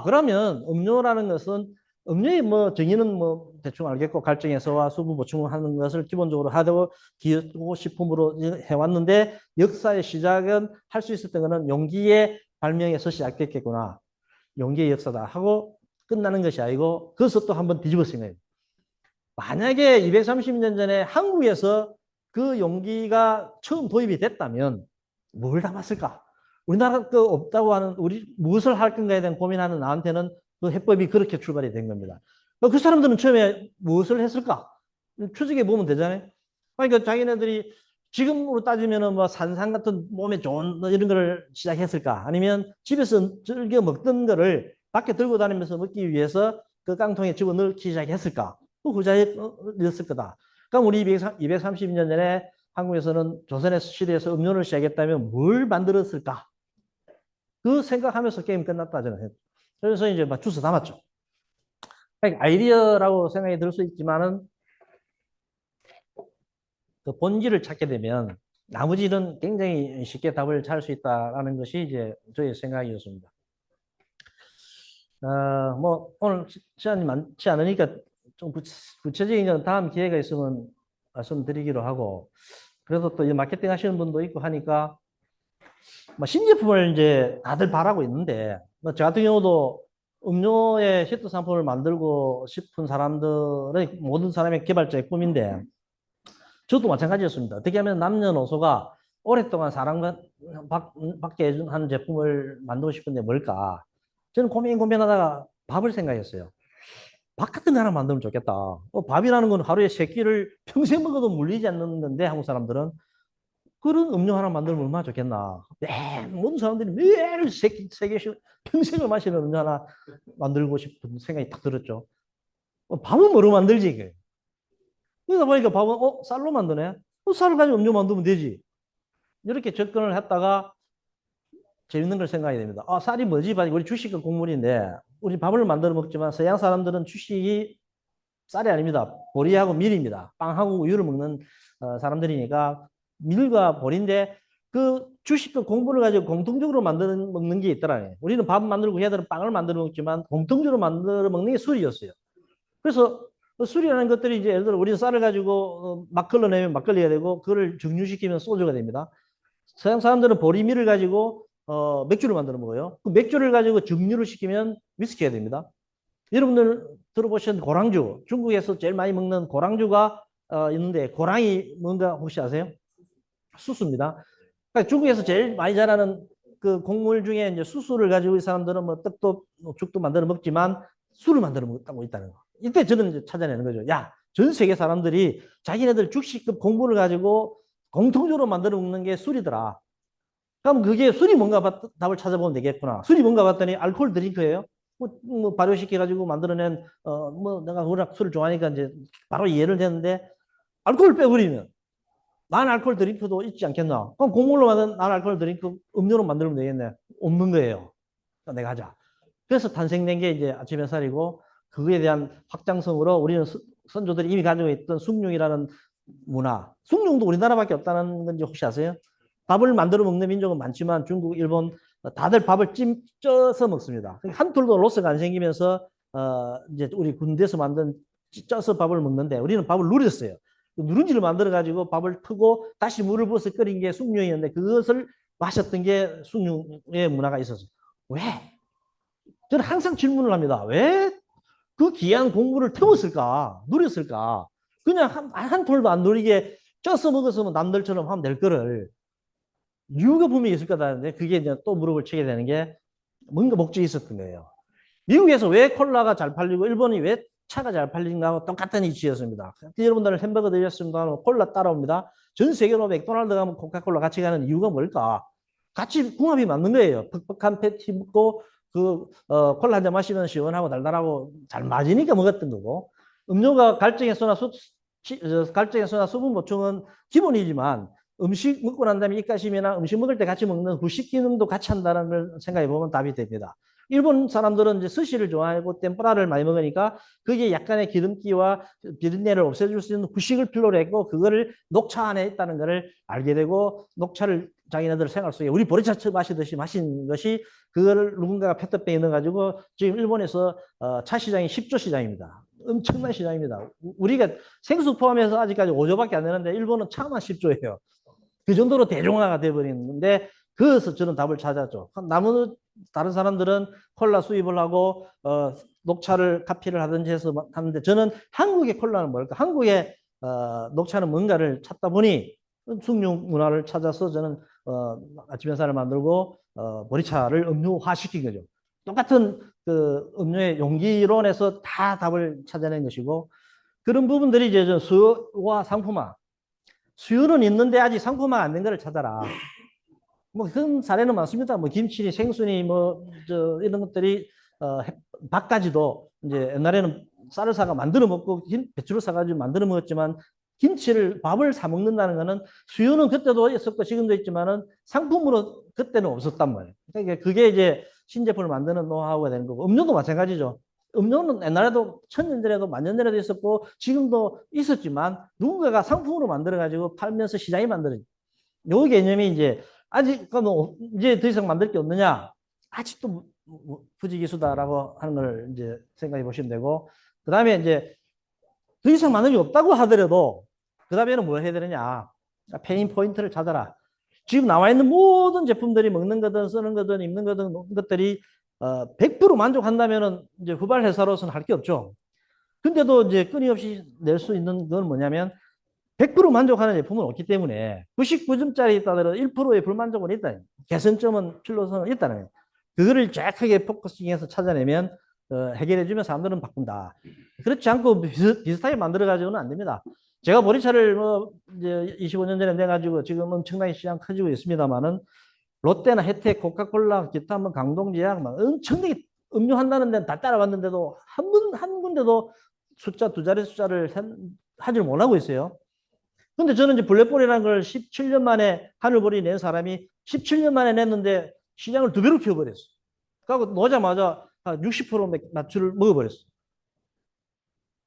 그러면 음료라는 것은 음료의 뭐 정의는 뭐 대충 알겠고 갈증해소와 수분 보충하는 것을 기본적으로 하고 기호 식품으로 해왔는데 역사의 시작은 할 수 있었던 것은 용기의 발명에서 시작됐겠구나. 용기의 역사다 하고 끝나는 것이 아니고 그것을 또 한번 뒤집었은 거예요. 만약에 230년 전에 한국에서 그 용기가 처음 도입이 됐다면 뭘 담았을까? 우리나라 그 없다고 하는 우리 무엇을 할 건가에 대한 고민하는 나한테는 그 해법이 그렇게 출발이 된 겁니다. 그 사람들은 처음에 무엇을 했을까? 추적해 보면 되잖아요. 그러니까 자기네들이 지금으로 따지면은 뭐 산삼 같은 몸에 좋은 이런 거를 시작했을까? 아니면 집에서 즐겨 먹던 거를 밖에 들고 다니면서 먹기 위해서 그 깡통에 집어 넣기 시작했을까? 그 후자였을 거다. 그럼 우리 230년 전에 한국에서는 조선의 시대에서 음료를 시작했다면 뭘 만들었을까? 그 생각하면서 게임 끝났다 저는 했죠. 그래서 이제 막 주워 담았죠. 그러니까 아이디어라고 생각이 들 수 있지만은 그 본질을 찾게 되면 나머지는 굉장히 쉽게 답을 찾을 수 있다라는 것이 이제 저의 생각이었습니다. 뭐 오늘 시간이 많지 않으니까 좀 구체적인 건 다음 기회가 있으면 말씀드리기로 하고 그래도 또 마케팅 하시는 분도 있고 하니까 뭐 신제품을 이제 다들 바라고 있는데 뭐 저 같은 경우도 음료의 히트 상품을 만들고 싶은 사람들의 모든 사람의 개발자의 꿈인데 저도 마찬가지였습니다. 어떻게 하면 남녀노소가 오랫동안 사랑받게 하는 제품을 만들고 싶은데 뭘까? 저는 고민하다가 밥을 생각했어요. 밥 같은 거 하나 만들면 좋겠다. 밥이라는 건 하루에 세 끼를 평생 먹어도 물리지 않는 건데 한국 사람들은 그런 음료 하나 만들면 얼마나 좋겠나. 모든 사람들이 매일 세 개씩 평생을 마시는 음료 하나 만들고 싶은 생각이 딱 들었죠. 밥은 뭐로 만들지 이게? 그러다 보니까 밥은 쌀로 만드네. 쌀을 가지고 음료 만들면 되지. 이렇게 접근을 했다가 재밌는 걸 생각이 됩니다. 쌀이 뭐지? 우리 주식은 곡물인데 우리 밥을 만들어 먹지만 서양 사람들은 주식이 쌀이 아닙니다. 보리하고 밀입니다. 빵하고 우유를 먹는 사람들이니까 밀과 보리인데 그 주식과 공부를 가지고 공통적으로 먹는 게 있더라고요. 우리는 밥 만들고 얘들은 빵을 만들어 먹지만 공통적으로 만들어 먹는 게 술이었어요. 그래서 술이라는 것들이 이제 예를 들어 우리는 쌀을 가지고 막 걸러내면 막걸리가 되고 그걸 증류시키면 소주가 됩니다. 서양 사람들은 보리밀을 가지고 맥주를 만들어 먹어요. 그 맥주를 가지고 증류를 시키면 위스키가 됩니다. 여러분들 들어보신 고랑주, 중국에서 제일 많이 먹는 고랑주가 있는데 고랑이 뭔가 혹시 아세요? 수수입니다. 그러니까 중국에서 제일 많이 자라는 그 곡물 중에 이제 수수를 가지고 이 사람들은 뭐 떡도 뭐 죽도 만들어 먹지만 술을 만들어 먹고 있다는 거. 이때 저는 이제 찾아내는 거죠. 야, 전 세계 사람들이 자기네들 죽식급 곡물을 가지고 공통적으로 만들어 먹는 게 술이더라. 그럼 그게 술이 뭔가 답을 찾아보면 되겠구나. 술이 뭔가 봤더니 알코올 드링크예요. 뭐 발효시켜가지고 만들어낸 뭐 내가 워낙 술을 좋아하니까 이제 바로 이해를 되는데 알코올 빼버리면 난 알코올 드링크도 있지 않겠나? 그럼 곡물로 만든 난 알코올 드링크 음료로 만들면 되겠네. 없는 거예요. 내가 하자. 그래서 탄생된 게 이제 아침 햇살이고 그거에 대한 확장성으로 우리는 선조들이 이미 가지고 있던 숭늉이라는 문화. 숭늉도 우리나라밖에 없다는 건지 혹시 아세요? 밥을 만들어 먹는 민족은 많지만 중국, 일본 다들 밥을 쪄서 먹습니다. 한 톨도 로스가 안 생기면서 이제 우리 군대에서 만든 쪄서 밥을 먹는데 우리는 밥을 누렸어요. 누룽지를 만들어가지고 밥을 트고 다시 물을 부어서 끓인 게 숭늉이었는데 그것을 마셨던 게 숭늉의 문화가 있었어요. 왜? 저는 항상 질문을 합니다. 왜 그 귀한 공부를 태웠을까? 누렸을까? 그냥 한 톨도 안 누리게 쪄서 먹었으면 남들처럼 하면 될 거를 이유가 분명히 있을 거다는데 그게 이제 또 무릎을 치게 되는 게 뭔가 목적이 있었던 거예요. 미국에서 왜 콜라가 잘 팔리고 일본이 왜 차가 잘 팔린가하고 똑같은 이치였습니다. 여러분들 햄버거 드셨습니다. 콜라 따라옵니다. 전 세계로 맥도날드 가면 코카콜라 같이 가는 이유가 뭘까? 같이 궁합이 맞는 거예요. 퍽퍽한 패티 먹고 콜라 한 잔 마시면 시원하고 달달하고 잘 맞으니까 먹었던 거고 음료가 갈증해소나 수분 보충은 기본이지만 음식 먹고 난 다음에 입가심이나 음식 먹을 때 같이 먹는 후식 기능도 같이 한다는 걸 생각해 보면 답이 됩니다. 일본 사람들은 이제 스시를 좋아하고 템뿌라를 많이 먹으니까 그게 약간의 기름기와 비린내를 없애줄 수 있는 후식을 필요로 했고 그거를 녹차 안에 있다는 것을 알게 되고 녹차를 자기네들 생활 속에 우리 보리차 마시듯이 마신 것이 그거를 누군가가 페트병에 넣어가지고 지금 일본에서 차 시장이 10조 시장입니다. 엄청난 시장입니다. 우리가 생수 포함해서 아직까지 5조밖에 안 되는데 일본은 차만 10조예요. 그 정도로 대중화가 돼버리는데 그래서 저는 답을 찾았죠. 남은 다른 사람들은 콜라 수입을 하고 녹차를 카피를 하든지 해서 하는데 저는 한국의 콜라는 뭘까? 한국의 녹차는 뭔가를 찾다 보니 숭늉 문화를 찾아서 저는 아침 햇살을 만들고 보리차를 음료화시킨 거죠. 똑같은 그 음료의 용기론에서 다 답을 찾아낸 것이고 그런 부분들이 이제 수요와 상품화. 수요는 있는데 아직 상품화 안 된 거를 찾아라. 뭐 그런 사례는 많습니다. 뭐 김치니 생수니 뭐 이런 것들이 밥까지도 이제 옛날에는 쌀을 사가 만들어 먹고 배추를 사가지고 만들어 먹었지만 김치를 밥을 사 먹는다는 거는 수요는 그때도 있었고 지금도 있지만은 상품으로 그때는 없었단 말이에요. 그러니까 그게 이제 신제품을 만드는 노하우가 되는 거고 음료도 마찬가지죠. 음료는 옛날에도 천년 전에도 만년 전에도 있었고 지금도 있었지만 누군가가 상품으로 만들어 가지고 팔면서 시장이 만들어요. 요 개념이 이제 아직 그럼 이제 더 이상 만들 게 없느냐? 아직도 부지기수다라고 하는 걸 이제 생각해 보시면 되고 그다음에 이제 더 이상 만들 게 없다고 하더라도 그다음에는 뭘 해야 되느냐? 페인 포인트를 찾아라. 지금 나와 있는 모든 제품들이 먹는 거든 쓰는 거든 입는 거든 먹는 것들이 100% 만족한다면은 이제 후발 회사로서는 할 게 없죠. 근데도 이제 끊임없이 낼 수 있는 건 뭐냐면 100% 만족하는 제품은 없기 때문에 99점짜리 있다더라도 1%의 불만족은 있다. 개선점은 필요성은 있다는 그거를 정확하게 포커싱해서 찾아내면 해결해주면 사람들은 바꾼다. 그렇지 않고 비슷하게 만들어가지고는 안 됩니다. 제가 보리차를 뭐 이제 25년 전에 내가지고 지금 엄청나게 시장 커지고 있습니다만은 롯데나 혜택, 코카콜라, 기타 뭐 강동제약 막 엄청나게 음료한다는 데는 다 따라왔는데도 한 군데도 숫자 두 자리 숫자를 하질 못하고 있어요. 근데 저는 이제 블랙볼이라는 걸 17년 만에 하늘볼이 낸 사람이 17년 만에 냈는데 시장을 두 배로 키워버렸어. 그리고 놓자마자 60% 매출을 먹어버렸어.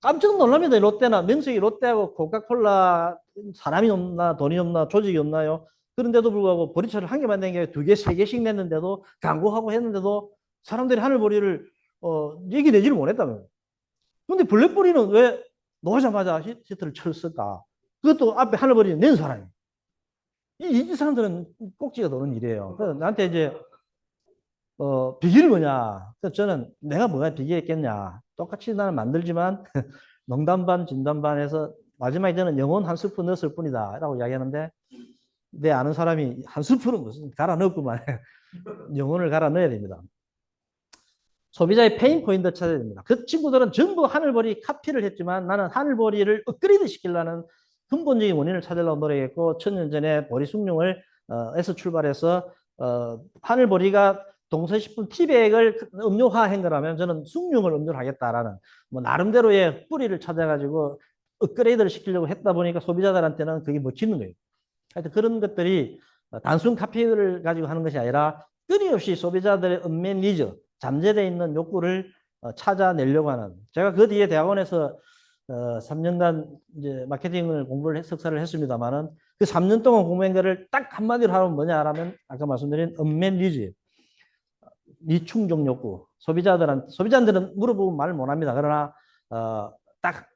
깜짝 놀랍니다. 롯데나 명색이 롯데하고 코카콜라 사람이 없나 돈이 없나 조직이 없나요? 그런데도 불구하고 보리차를 한 개만 낸 게 두 개, 세 개씩 냈는데도 광고하고 했는데도 사람들이 하늘보리를 얘기 내지를 못했다면. 근데 블랙보리는 왜 놓자마자 히트를 쳤을까? 그것도 앞에 하늘보리 낸 사람이. 이 사람들은 꼭지가 도는 일이에요. 그래서 나한테 이제 비결이 뭐냐? 그래서 저는 내가 뭐가 비결이겠냐? 똑같이 나는 만들지만 농담 반 진담 반 해서 마지막에 저는 영혼 한 스푼 넣었을 뿐이다 라고 이야기하는데 내 아는 사람이 한 스푼은 무슨 갈아 넣었구만. 영혼을 갈아 넣어야 됩니다. 소비자의 페인 포인트 찾아야 됩니다. 그 친구들은 전부 하늘보리 카피를 했지만 나는 하늘보리를 업그레이드 시키려는 근본적인 원인을 찾으려고 노력했고 천년 전에 보리 숭늉을 에서 출발해서 하늘보리가 동서식품 티백을 음료화한 거라면 저는 숭늉을 음료를 하겠다라는 뭐 나름대로의 뿌리를 찾아가지고 업그레이드를 시키려고 했다 보니까 소비자들한테는 그게 먹히는 거예요. 하여튼 그런 것들이 단순 카피를 가지고 하는 것이 아니라 끊임없이 소비자들의 은met 니즈, 잠재되어 있는 욕구를 찾아내려고 하는. 제가 그 뒤에 대학원에서 3년간 이제 마케팅을 공부를 석사를 했습니다만은 그 3년 동안 공부한 거를 딱 한마디로 하면 뭐냐라면 아까 말씀드린 은met 니즈, 미충족 욕구. 소비자들은 물어보면 말 못합니다. 그러나 딱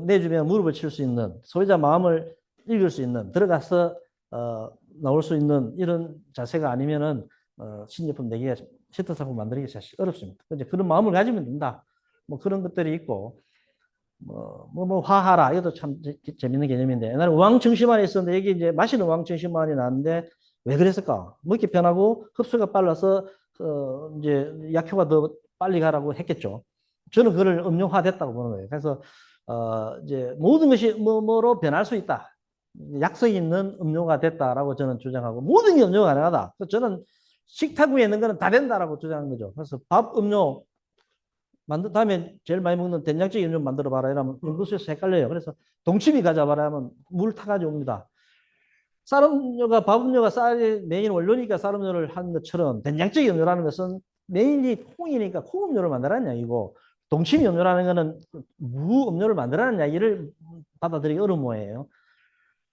내주면 무릎을 칠 수 있는, 소비자 마음을 읽을 수 있는, 들어가서 나올 수 있는 이런 자세가 아니면은 신제품 내기가 히트 상품 만들기가 사실 어렵습니다. 이제 그런 마음을 가지면 된다. 뭐 그런 것들이 있고, 화하라. 이것도 참 재밌는 개념인데, 옛날에 우황청심환이 있었는데, 여기 이제 마시는 우황청심환이 나왔는데, 왜 그랬을까? 먹기 편하고 흡수가 빨라서, 이제 약효가 더 빨리 가라고 했겠죠. 저는 그걸 음료화됐다고 보는 거예요. 그래서, 이제 모든 것이 뭐로 변할 수 있다. 약성이 있는 음료가 됐다라고 저는 주장하고, 모든 게 음료가 가능하다. 그래서 저는 식탁 위에 있는 거는 다 된다라고 주장하는 거죠. 그래서 밥, 음료, 만든 다음에 제일 많이 먹는 된장찌개 좀 만들어 봐라 이러면 연구소에서 헷갈려요. 그래서 동치미 가져봐라 하면 물 타가지고 옵니다. 쌀음료가 밥음료가 쌀이 메인 원료니까 쌀음료를 한 것처럼 된장찌개 음료라는 것은 메인이 콩이니까 콩음료를 만들라는 이야기고, 동치미 음료라는 것은 무 음료를 만들라는 이야기를 받아들이기 어려운 모양이에요.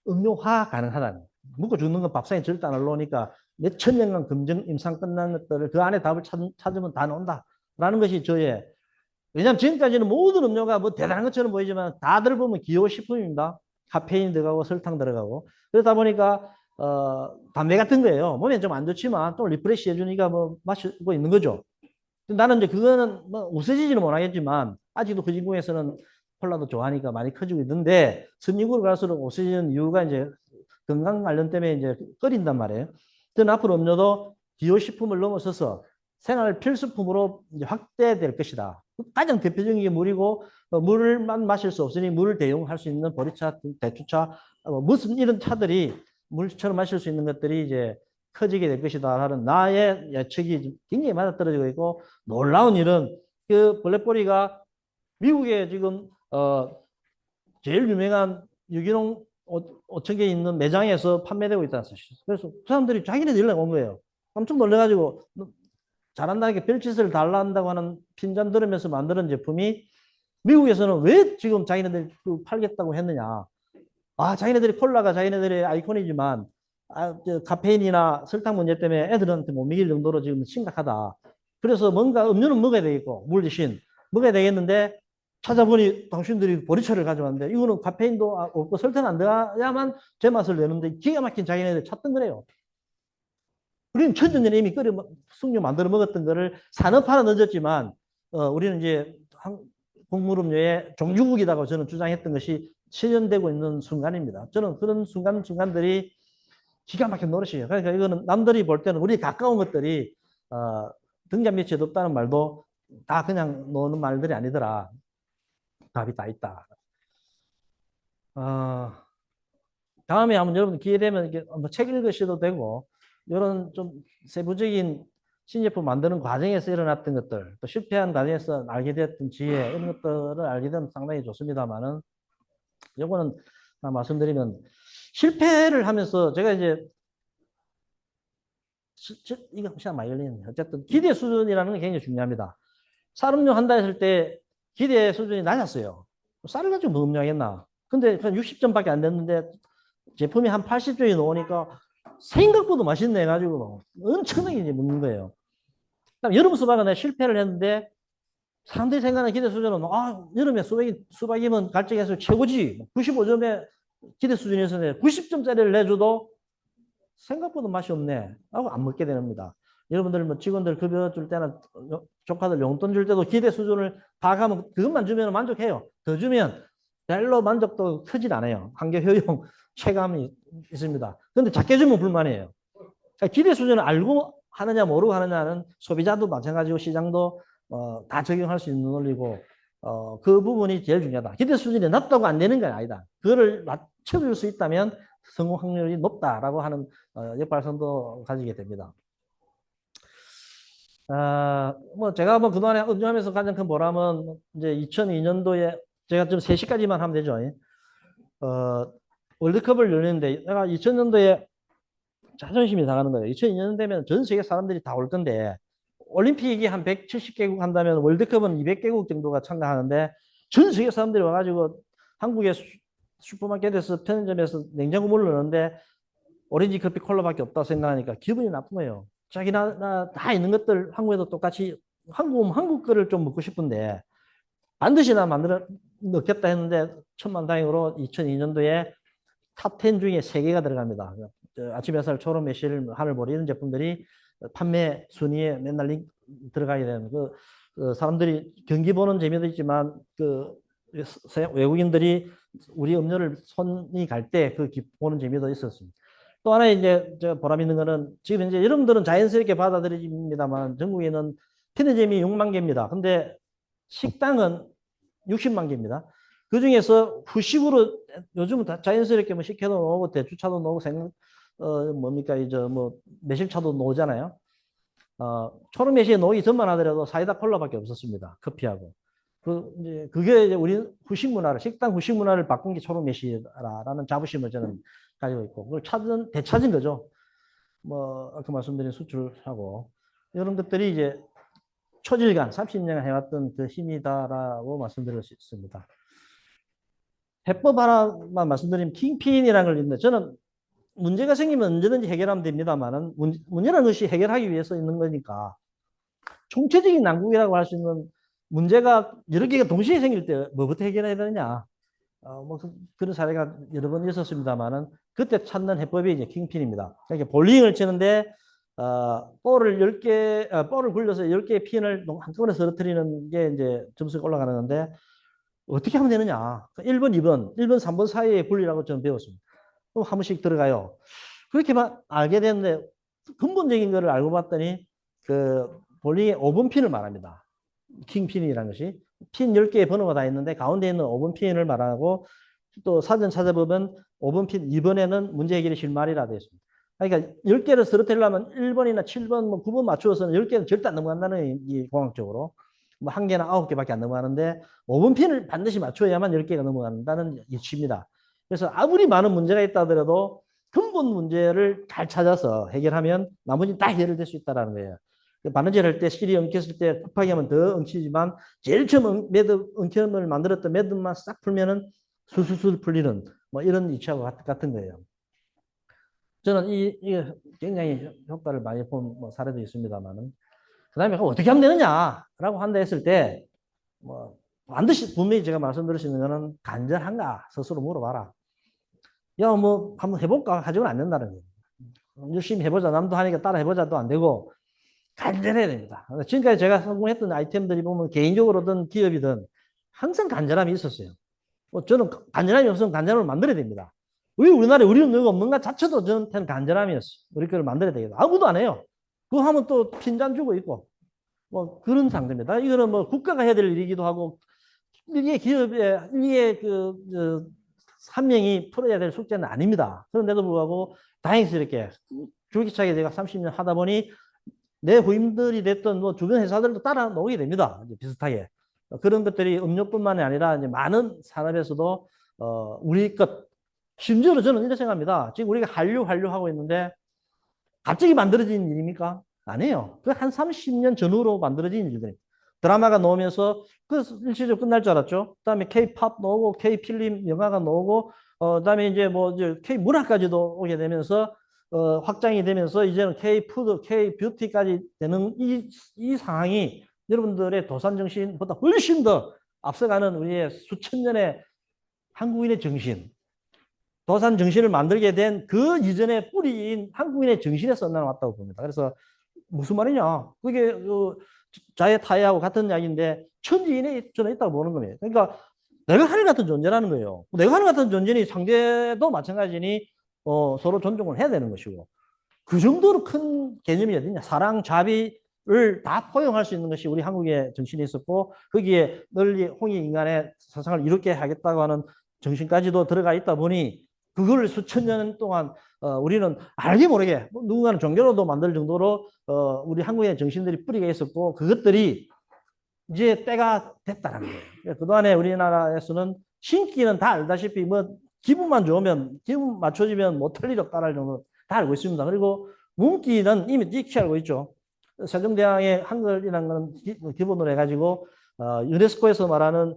음료화 가능하다는. 먹고 죽는 건 밥상에 절대 안 올라오니까 몇천 년간 검증 임상 끝난 것들을 그 안에 답을 찾으면 다 나온다라는 것이 저의. 왜냐하면 지금까지는 모든 음료가 뭐 대단한 것처럼 보이지만 다들 보면 기호식품입니다. 카페인 들어가고 설탕 들어가고. 그러다 보니까 담배 같은 거예요. 몸에 좀 안 좋지만 또 리프레시 해주니까 뭐 마시고 있는 거죠. 나는 이제 그거는 뭐 없어지지는 못하겠지만 아직도 그 진국에서는 콜라도 좋아하니까 많이 커지고 있는데, 선진국으로 갈수록 없어지는 이유가 이제 건강 관련 때문에 이제 꺼린단 말이에요. 그건 앞으로 음료도 기호식품을 넘어서서 생활 필수품으로 이제 확대될 것이다. 가장 대표적인 게 물이고, 물만 마실 수 없으니 물을 대용할 수 있는 보리차, 대추차, 무슨 이런 차들이 물처럼 마실 수 있는 것들이 이제 커지게 될 것이다 하는 나의 예측이 굉장히 맞아떨어지고 있고, 놀라운 일은 그 블랙보리가 미국에 지금 제일 유명한 유기농 5천 개 있는 매장에서 판매되고 있다는 사실. 그래서 그 사람들이 자기네들 연락 온 거예요. 깜짝 놀래가지고 잘한다는 게 별짓을 달라 한다고 하는 핀잔 들으면서 만드는 제품이 미국에서는 왜 지금 자기네들 팔겠다고 했느냐. 자기네들이 콜라가 자기네들의 아이콘이지만 카페인이나 설탕 문제 때문에 애들한테 못 먹일 정도로 지금 심각하다. 그래서 뭔가 음료는 먹어야 되겠고 물 대신 먹어야 되겠는데, 찾아보니 당신들이 보리차를 가져왔는데 이거는 카페인도 없고 설탕 안 들어가야만 제맛을 내는데 기가 막힌 자기네들 찾던 거래요. 우리는 천년전에 이미 숙류 만들어 먹었던 거를 산업화는 늦었지만, 우리는 이제 곡물음료의 종주국이라고 저는 주장했던 것이 실현되고 있는 순간입니다. 저는 그런 순간들이 기가 막힌 노릇이에요. 그러니까 이거는 남들이 볼 때는 우리 가까운 것들이 등잔 밑에 없다는 말도 다 그냥 노는 말들이 아니더라. 답이 다 있다. 다음에 한번 여러분 기회 되면 이렇게 책 읽으셔도 되고, 이런 좀 세부적인 신제품 만드는 과정에서 일어났던 것들, 또 실패한 과정에서 알게 되었던 지혜, 이런 것들을 알게 되면 상당히 좋습니다만은, 요거는 말씀드리면, 실패를 하면서 제가 이제 이거 시간 많이 걸리네. 어쨌든 기대 수준이라는 게 굉장히 중요합니다. 쌀음료 한다 했을 때 기대 수준이 낮았어요. 쌀을 가지고 뭐 음료하겠나. 근데 한 60점밖에 안 됐는데 제품이 한 80점이 나오니까 생각보다 맛있네 해가지고 엄청나게 이제 먹는 거예요. 여름 수박은 내가 실패를 했는데 사람들이 생각하는 기대 수준은 여름에 수박이면 갈증해서 최고지. 95점의 기대 수준이었는데 90점짜리를 내줘도 생각보다 맛이 없네 하고 안 먹게 됩니다. 여러분들 뭐 직원들 급여 줄 때나 조카들 용돈 줄 때도 기대 수준을 파악하면 그것만 주면 만족해요. 더 주면 별로 만족도 크진 않아요. 환경 효용 체감이 있습니다. 그런데 작게 주면 불만이에요. 그러니까 기대 수준을 알고 하느냐 모르고 하느냐는 소비자도 마찬가지고 시장도 다 적용할 수 있는 논리고, 그 부분이 제일 중요하다. 기대 수준이 낮다고 안 되는 건 아니다. 그거를 맞춰줄 수 있다면 성공 확률이 높다라고 하는 역발상도 가지게 됩니다. 뭐 제가 뭐 그동안에 운전하면서 가장 큰 보람은 이제 2002년도에 제가 좀 3시까지만 하면 되죠. 월드컵을 열리는데 내가 2000년도에 자존심이 상하는 거예요. 2002년 되면 전 세계 사람들이 다 올 건데, 올림픽이 한 170개국 한다면 월드컵은 200개국 정도가 참가하는데, 전 세계 사람들이 와가지고 한국의 슈퍼마켓에서 편의점에서 냉장고 물을 넣는데 오렌지 커피 콜라밖에 없다 생각하니까 기분이 나쁜 거예요. 자기 나라 다 있는 것들 한국에도 똑같이, 한국 거를 좀 먹고 싶은데 반드시 나 넣겠다 했는데 천만다행으로 2002년도에 탑 10 중에 3개가 들어갑니다. 아침 햇살, 초록 매실, 하늘보리 이런 제품들이 판매 순위에 맨날 들어가게 되는 사람들이 경기 보는 재미도 있지만 외국인들이 우리 음료를 손이 갈 때 보는 재미도 있었습니다. 또 하나 이제 보람 있는 거는 지금 이제 여러분들은 자연스럽게 받아들여집니다만 전국에는 편의점이 6만 개입니다. 근데 식당은 60만 개입니다. 그 중에서 후식으로 요즘은 다 자연스럽게 뭐 식혜도 나오고 대추차도 나오고 뭡니까 이제 뭐 매실차도 나오잖아요. 초록 매실이 나오기 전만 하더라도 사이다 콜라밖에 없었습니다. 커피하고. 그게 이제 우리 후식 문화를 식당 후식 문화를 바꾼 게 초록 매실이라는 자부심을 저는 가지고 있고 그걸 되찾은 거죠. 뭐 아까 말씀드린 수출하고 이런 것들이 이제 초질간 30년 해왔던 그 힘이다라고 말씀드릴 수 있습니다. 해법 하나만 말씀드리면 킹핀이라는 걸 있는데 저는 문제가 생기면 언제든지 해결하면 됩니다만은 문제라는 것이 해결하기 위해서 있는 거니까 총체적인 난국이라고 할 수 있는 문제가 여러 개가 동시에 생길 때 뭐부터 해결해야 되느냐. 그런 사례가 여러 번 있었습니다만은 그때 찾는 해법이 이제 킹핀입니다. 그러니까 볼링을 치는데 볼을 10개, 볼을 굴려서 10개의 핀을 한꺼번에 쓰러뜨리는 게 이제 점수가 올라가는 건데 어떻게 하면 되느냐. 1번, 2번, 1번, 3번 사이에 굴리라고 저는 배웠습니다. 그럼 한 번씩 들어가요. 그렇게만 알게 됐는데 근본적인 거를 알고 봤더니 볼링의 5번 핀을 말합니다. 킹핀이라는 것이. 핀 10개의 번호가 다 있는데 가운데 있는 5번 핀을 말하고 또 사전 찾아보면 5번 핀 2번에는 문제 해결의 실마리라 되어 있습니다. 그러니까 10개를 쓰러뜨리려면 1번이나 7번, 뭐 9번 맞추어서는 10개는 절대 안 넘어간다는 이 공학적으로. 뭐 1개나 9개밖에 안 넘어가는데 5번 핀을 반드시 맞춰야만 10개가 넘어간다는 이치입니다. 그래서 아무리 많은 문제가 있다 하더라도 근본 문제를 잘 찾아서 해결하면 나머지는 다 해결될 수 있다는 거예요. 바느질 할 때 실이 엉켰을 때 급하게 하면 더 엉키지만 제일 처음 엉켰을 만들었던 매듭만 싹 풀면은 술술술 풀리는 뭐 이런 이치하고 같은 거예요. 저는 이게 굉장히 효과를 많이 본 뭐 사례도 있습니다만은 그 다음에 어떻게 하면 되느냐라고 한다 했을 때 뭐 반드시 분명히 제가 말씀드릴 수 있는 거는 간절한가 스스로 물어봐라. 야, 뭐 한번 해볼까 가지고는 안 된다는 거예요. 열심히 해보자 남도 하니까 따라 해보자도 안 되고 간절해야 됩니다. 지금까지 제가 성공했던 아이템들이 보면 개인적으로든 기업이든 항상 간절함이 있었어요. 저는 간절함이 없으면 간절함을 만들어야 됩니다. 왜 우리나라에 우리 음료가 없는가 자체도 저한테는 간절함이었어요. 우리 거를 만들어야 되겠다. 아무도 안 해요. 그거 하면 또 핀잔 주고 있고 뭐 그런 상태입니다. 이거는 뭐 국가가 해야 될 일이기도 하고 이게 기업의 이게 한 명이 풀어야 될 숙제는 아닙니다. 그런데도 불구하고 다행스럽게 줄기차게 제가 30년 하다 보니 내 후임들이 됐던 뭐 주변 회사들도 따라 나오게 됩니다. 이제 비슷하게. 그런 것들이 음료뿐만이 아니라 이제 많은 산업에서도 우리 것 심지어는 저는 이렇게 생각합니다. 지금 우리가 한류 하고 있는데 갑자기 만들어진 일입니까? 아니에요. 그 한 30년 전후로 만들어진 일들입니다. 드라마가 나오면서 그 일시적으로 끝날 줄 알았죠. 그다음에 K-팝 나오고 K-필름 영화가 나오고 그다음에 이제 뭐 이제 K-문화까지도 오게 되면서 확장이 되면서 이제는 K-푸드, K-뷰티까지 되는 이 상황이 여러분들의 도산 정신보다 훨씬 더 앞서가는 우리의 수천 년의 한국인의 정신, 도산 정신을 만들게 된 그 이전의 뿌리인 한국인의 정신에서 나왔다고 봅니다. 그래서 무슨 말이냐? 그게 자의 타의하고 같은 이야기인데 천지인에 저는 있다고 보는 겁니다. 그러니까 내가 하늘 같은 존재라는 거예요. 내가 하늘 같은 존재니 상대도 마찬가지니 서로 존중을 해야 되는 것이고 그 정도로 큰 개념이 어디냐? 사랑, 자비를 다 포용할 수 있는 것이 우리 한국의 정신이 있었고 거기에 널리 홍익 인간의 세상을 이롭게 하겠다고 하는 정신까지도 들어가 있다 보니 그걸 수천 년 동안 우리는 알게 모르게 누군가는 종교로도 만들 정도로 우리 한국의 정신들이 뿌리가 있었고 그것들이 이제 때가 됐다는 거예요. 그동안에 우리나라에서는 신기는 다 알다시피 뭐 기분만 좋으면 기분 맞춰지면 못할 일 없다는 정도 다 알고 있습니다. 그리고 문기는 이미 익히 알고 있죠. 세종대왕의 한글이라는 건 기본으로 해가지고 유네스코에서 말하는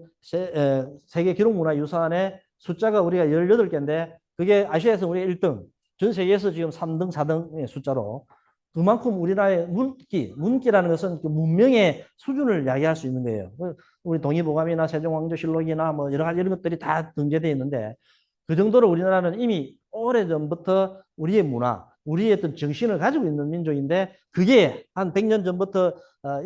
세계 기록문화유산의 숫자가 우리가 18개인데 그게 아시아에서 우리 1등, 전 세계에서 지금 3등, 4등의 숫자로 그만큼 우리나라의 문기라는 것은 그 문명의 수준을 이야기할 수 있는 거예요. 우리 동의보감이나 세종왕조실록이나 뭐 여러 가지 이런 것들이 다 등재되어 있는데 그 정도로 우리나라는 이미 오래전부터 우리의 문화, 우리의 어떤 정신을 가지고 있는 민족인데 그게 한 100년 전부터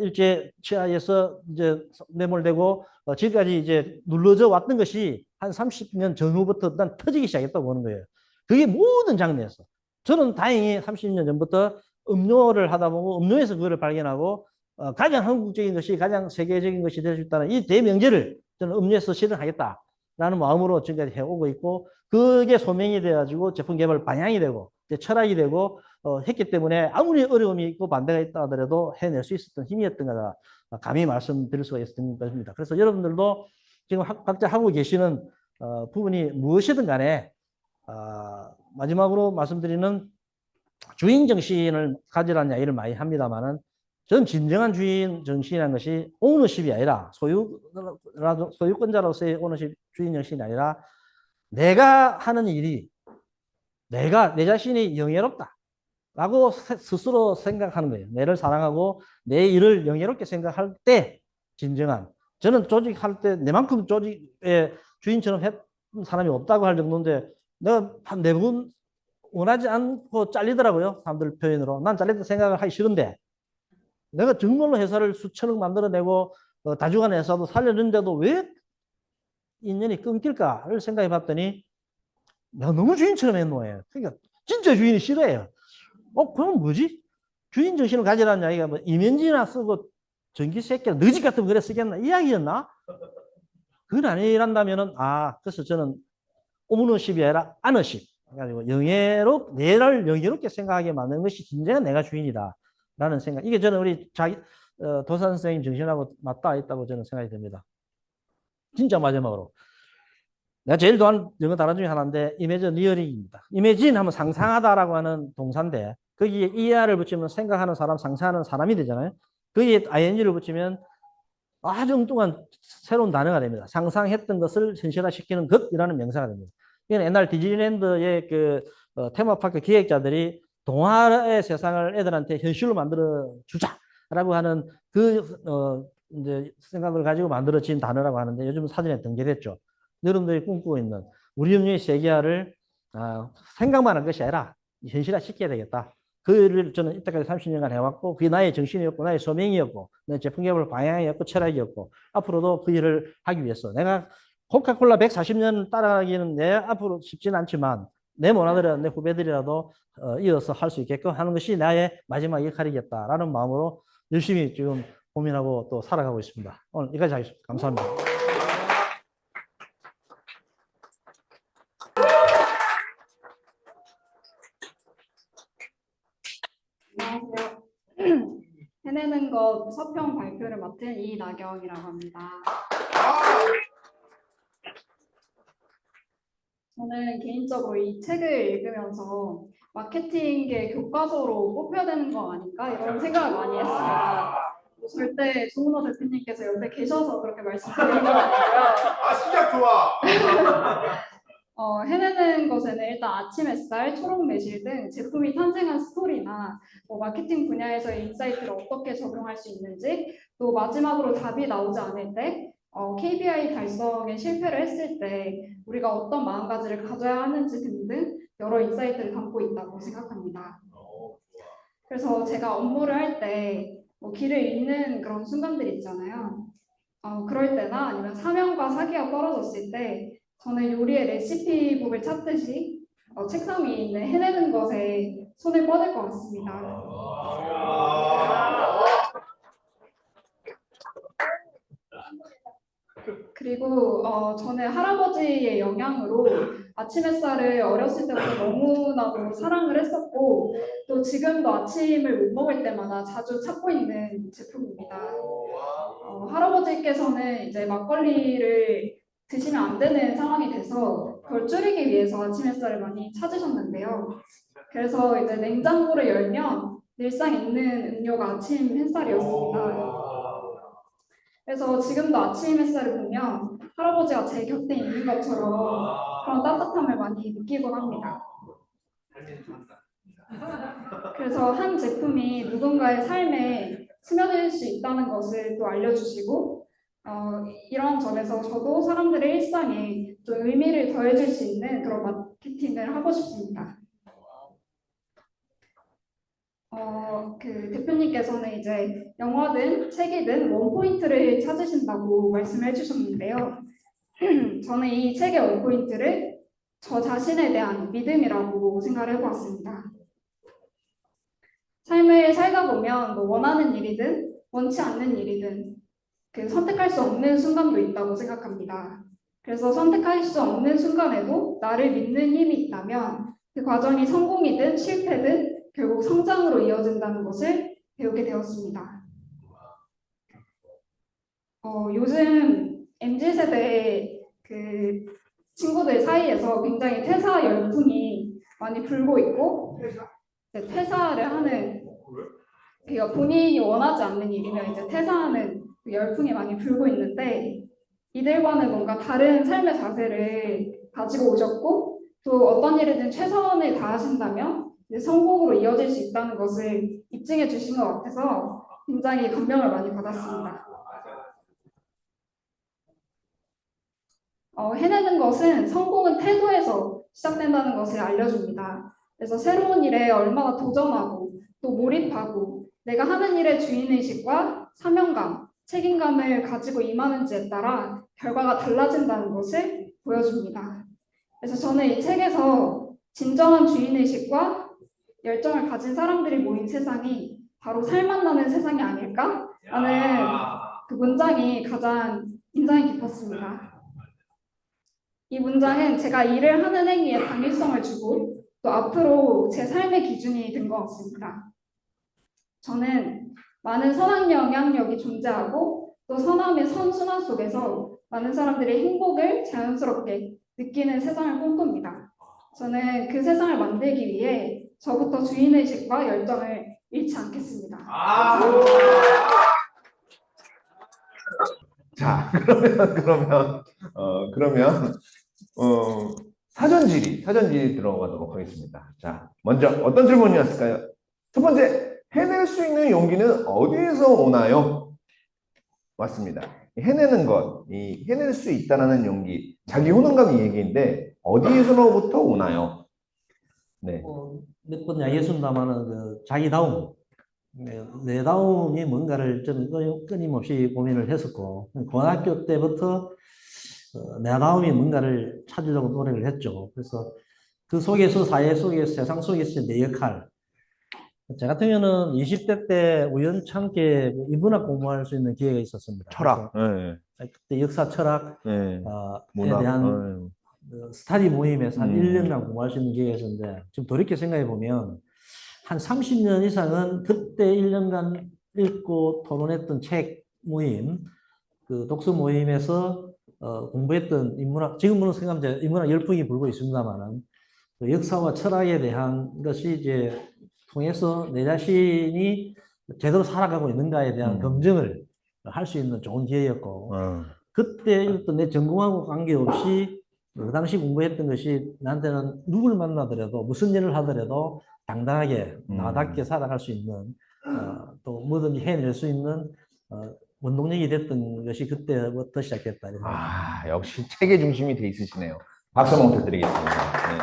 일제 치하에서 이제 매몰되고 지금까지 이제 눌러져 왔던 것이 한 30년 전후부터 난 터지기 시작했다고 보는 거예요. 그게 모든 장르에서. 저는 다행히 30년 전부터 음료를 하다 보고 음료에서 그거를 발견하고 가장 한국적인 것이 가장 세계적인 것이 될 수 있다는 이 대명제를 저는 음료에서 실현하겠다라는 마음으로 지금까지 해오고 있고 그게 소명이 돼가지고 제품 개발 방향이 되고 철학이 되고 했기 때문에 아무리 어려움이 있고 반대가 있다 하더라도 해낼 수 있었던 힘이었던 거다. 감히 말씀드릴 수가 있었던 것입니다. 그래서 여러분들도 지금 각자 하고 계시는 부분이 무엇이든 간에 마지막으로 말씀드리는 주인 정신을 가지라는 이야기를 많이 합니다만은 전 진정한 주인 정신이라는 것이 오너십이 아니라 소유권자로서의 오너십 주인 정신이 아니라 내가 하는 일이 내가 내 자신이 영예롭다 라고 스스로 생각하는 거예요. 내를 사랑하고 내 일을 영예롭게 생각할 때 진정한 저는 조직할 때 내만큼 조직의 주인처럼 했던 사람이 없다고 할 정도인데 내가 한 대부분 원하지 않고 잘리더라고요. 사람들 표현으로. 난 잘렸다 생각을 하기 싫은데 내가 정말로 회사를 수천억 만들어내고 다주간 회사도 살려는데도 왜 인연이 끊길까를 생각해 봤더니 내가 너무 주인처럼 했노예요. 그러니까 진짜 주인이 싫어해요. 그럼 뭐지? 주인 정신을 가지라는 이야기가 뭐 이면지나 쓰고 전기세끼나 너지 같은 거 그래 쓰겠나? 이야기였나? 그건 아니란다면은 그래서 저는 오너십이 아니라 아너십. 그래가지고 내를 영예롭게 생각하게 만드는 것이 진정한 내가 주인이다. 라는 생각. 이게 저는 우리 도산 선생님 정신하고 맞닿아 있다고 저는 생각이 듭니다. 진짜 마지막으로. 내가 제일 좋아하는 영어 단어 중에 하나인데, 이미지니어링입니다. 이미진 하면 상상하다라고 하는 동사인데, 거기에 ER을 붙이면 생각하는 사람, 상상하는 사람이 되잖아요. 거기에 ING를 붙이면 아주 엉뚱한 새로운 단어가 됩니다. 상상했던 것을 현실화시키는 것이라는 명사가 됩니다. 이건 옛날 디즈니랜드의 테마파크 기획자들이 동화의 세상을 애들한테 현실로 만들어 주자라고 하는 이제 생각을 가지고 만들어진 단어라고 하는데 요즘 사전에 등재됐죠. 여러분들이 꿈꾸고 있는 우리 영역의 세계화를 생각만 한 것이 아니라 현실화 시켜야 되겠다. 그 일을 저는 이때까지 30년간 해왔고 그게 나의 정신이었고 나의 소명이었고 내 제품 개발 방향이었고 철학이었고 앞으로도 그 일을 하기 위해서 내가 코카콜라 140년 따라가기는 내 앞으로 쉽지는 않지만 내 모나들이나 내 후배들이라도 이어서 할 수 있게끔 하는 것이 나의 마지막 역할이겠다라는 마음으로 열심히 지금 고민하고 또 살아가고 있습니다. 오늘 여기까지 하겠습니다. 감사합니다. 안녕하세요. 해내는 것 서평 발표를 맡은 이나경이라고 합니다. 저는 개인적으로 이 책을 읽으면서 마케팅계 교과서로 뽑혀야 되는 거 아닐까 이런 생각을 많이 했습니다. 절대 조은호 대표님께서 옆에 계셔서 그렇게 말씀드리는 건 아니고요. 시작 좋아. 해내는 것에는 일단 아침 햇살, 초록 매실 등 제품이 탄생한 스토리나 마케팅 분야에서의 인사이트를 어떻게 적용할 수 있는지, 또 마지막으로 답이 나오지 않을 때 KPI 달성에 실패를 했을 때 우리가 어떤 마음가짐을 가져야 하는지 등등 여러 인사이트를 담고 있다고 생각합니다. 그래서 제가 업무를 할 때 길을 잃는 그런 순간들 있잖아요. 그럴 때나 아니면 사명과 사기가 떨어졌을 때 저는 요리의 레시피북을 찾듯이 책상 위에 있는 해내는 것에 손을 뻗을 것 같습니다. 그리고 저는 할아버지의 영향으로 아침 햇살을 어렸을 때부터 너무나도 사랑을 했었고 또 지금도 아침을 못 먹을 때마다 자주 찾고 있는 제품입니다. 할아버지께서는 이제 막걸리를 드시면 안 되는 상황이 돼서 그걸 줄이기 위해서 아침 햇살을 많이 찾으셨는데요. 그래서 이제 냉장고를 열면 늘상 있는 음료가 아침 햇살이었습니다. 그래서 지금도 아침 햇살을 보면 할아버지가 제 곁에 있는 것처럼 그런 따뜻함을 많이 느끼곤 합니다. 그래서 한 제품이 누군가의 삶에 스며들 수 있다는 것을 또 알려주시고, 이런 점에서 저도 사람들의 일상에 좀 의미를 더해줄 수 있는 그런 마케팅을 하고 싶습니다. 그 대표님께서는 이제 영화든 책이든 원포인트를 찾으신다고 말씀을 해주셨는데요. 저는 이 책의 원포인트를 저 자신에 대한 믿음이라고 생각을 해보았습니다. 삶을 살다 보면 뭐 원하는 일이든 원치 않는 일이든 그 선택할 수 없는 순간도 있다고 생각합니다. 그래서 선택할 수 없는 순간에도 나를 믿는 힘이 있다면 그 과정이 성공이든 실패든 결국 성장으로 이어진다는 것을 배우게 되었습니다. 요즘 MZ세대 그 친구들 사이에서 굉장히 퇴사 열풍이 많이 불고 있고, 이제 퇴사를 하는, 그러니까 본인이 원하지 않는 일이면 이제 퇴사하는 그 열풍이 많이 불고 있는데, 이들과는 뭔가 다른 삶의 자세를 가지고 오셨고, 또 어떤 일이든 최선을 다하신다면 이제 성공으로 이어질 수 있다는 것을 입증해 주신 것 같아서 굉장히 감명을 많이 받았습니다. 해내는 것은 성공은 태도에서 시작된다는 것을 알려줍니다. 그래서 새로운 일에 얼마나 도전하고 또 몰입하고 내가 하는 일의 주인의식과 사명감, 책임감을 가지고 임하는지에 따라 결과가 달라진다는 것을 보여줍니다. 그래서 저는 이 책에서 진정한 주인의식과 열정을 가진 사람들이 모인 세상이 바로 살맛 나는 세상이 아닐까 하는 그 문장이 가장 인상이 깊었습니다. 이 문장은 제가 일을 하는 행위에 당위성을 주고 또 앞으로 제 삶의 기준이 된 것 같습니다. 저는 많은 선한 영향력이 존재하고 또 선함의 선순환 속에서 많은 사람들이 행복을 자연스럽게 느끼는 세상을 꿈꿉니다. 저는 그 세상을 만들기 위해 저부터 주인의식과 열정을 잃지 않겠습니다. 자, 그러면 사전질의 들어가도록 하겠습니다. 자, 먼저 어떤 질문이었을까요? 첫 번째, 해낼 수 있는 용기는 어디에서 오나요? 맞습니다. 해내는 것, 이 해낼 수 있다라는 용기, 자기 효능감 얘기인데 어디에서로부터 오나요? 네. 몇 번 이야기했습니다만은 그 자기다움, 내다움이 뭔가를 좀 끊임없이 고민을 했었고 고등학교 때부터 내다움이 뭔가를 찾으려고 노력을 했죠. 그래서 그 속에서 사회 속에서 세상 속에서 내 역할. 제 같은 경우는 20대 때 우연찮게 인문학 공부할 수 있는 기회가 있었습니다. 철학, 그때 역사 철학에 문학, 대한 스터디 모임에서 한 1년간 공부할 수 있는 기회가 있었는데 지금 돌이켜 생각해 보면 한 30년 이상은 그때 1년간 읽고 토론했던 책 모임, 그 독서 모임에서 공부했던 인문학, 지금은 생각하면 인문학 열풍이 불고 있습니다만은 그 역사와 철학에 대한 것이 이제 통해서 내 자신이 제대로 살아가고 있는가에 대한 검증을 할 수 있는 좋은 기회였고 그때 읽었던 내 전공하고 관계없이 그 당시 공부했던 것이 나한테는 누굴 만나더라도 무슨 일을 하더라도 당당하게 나답게 살아갈 수 있는 또 뭐든지 해낼 수 있는 원동력이 됐던 것이 그때부터 시작됐다. 역시 책의 중심이 돼 있으시네요. 박수 한번 부탁드리겠습니다. 네.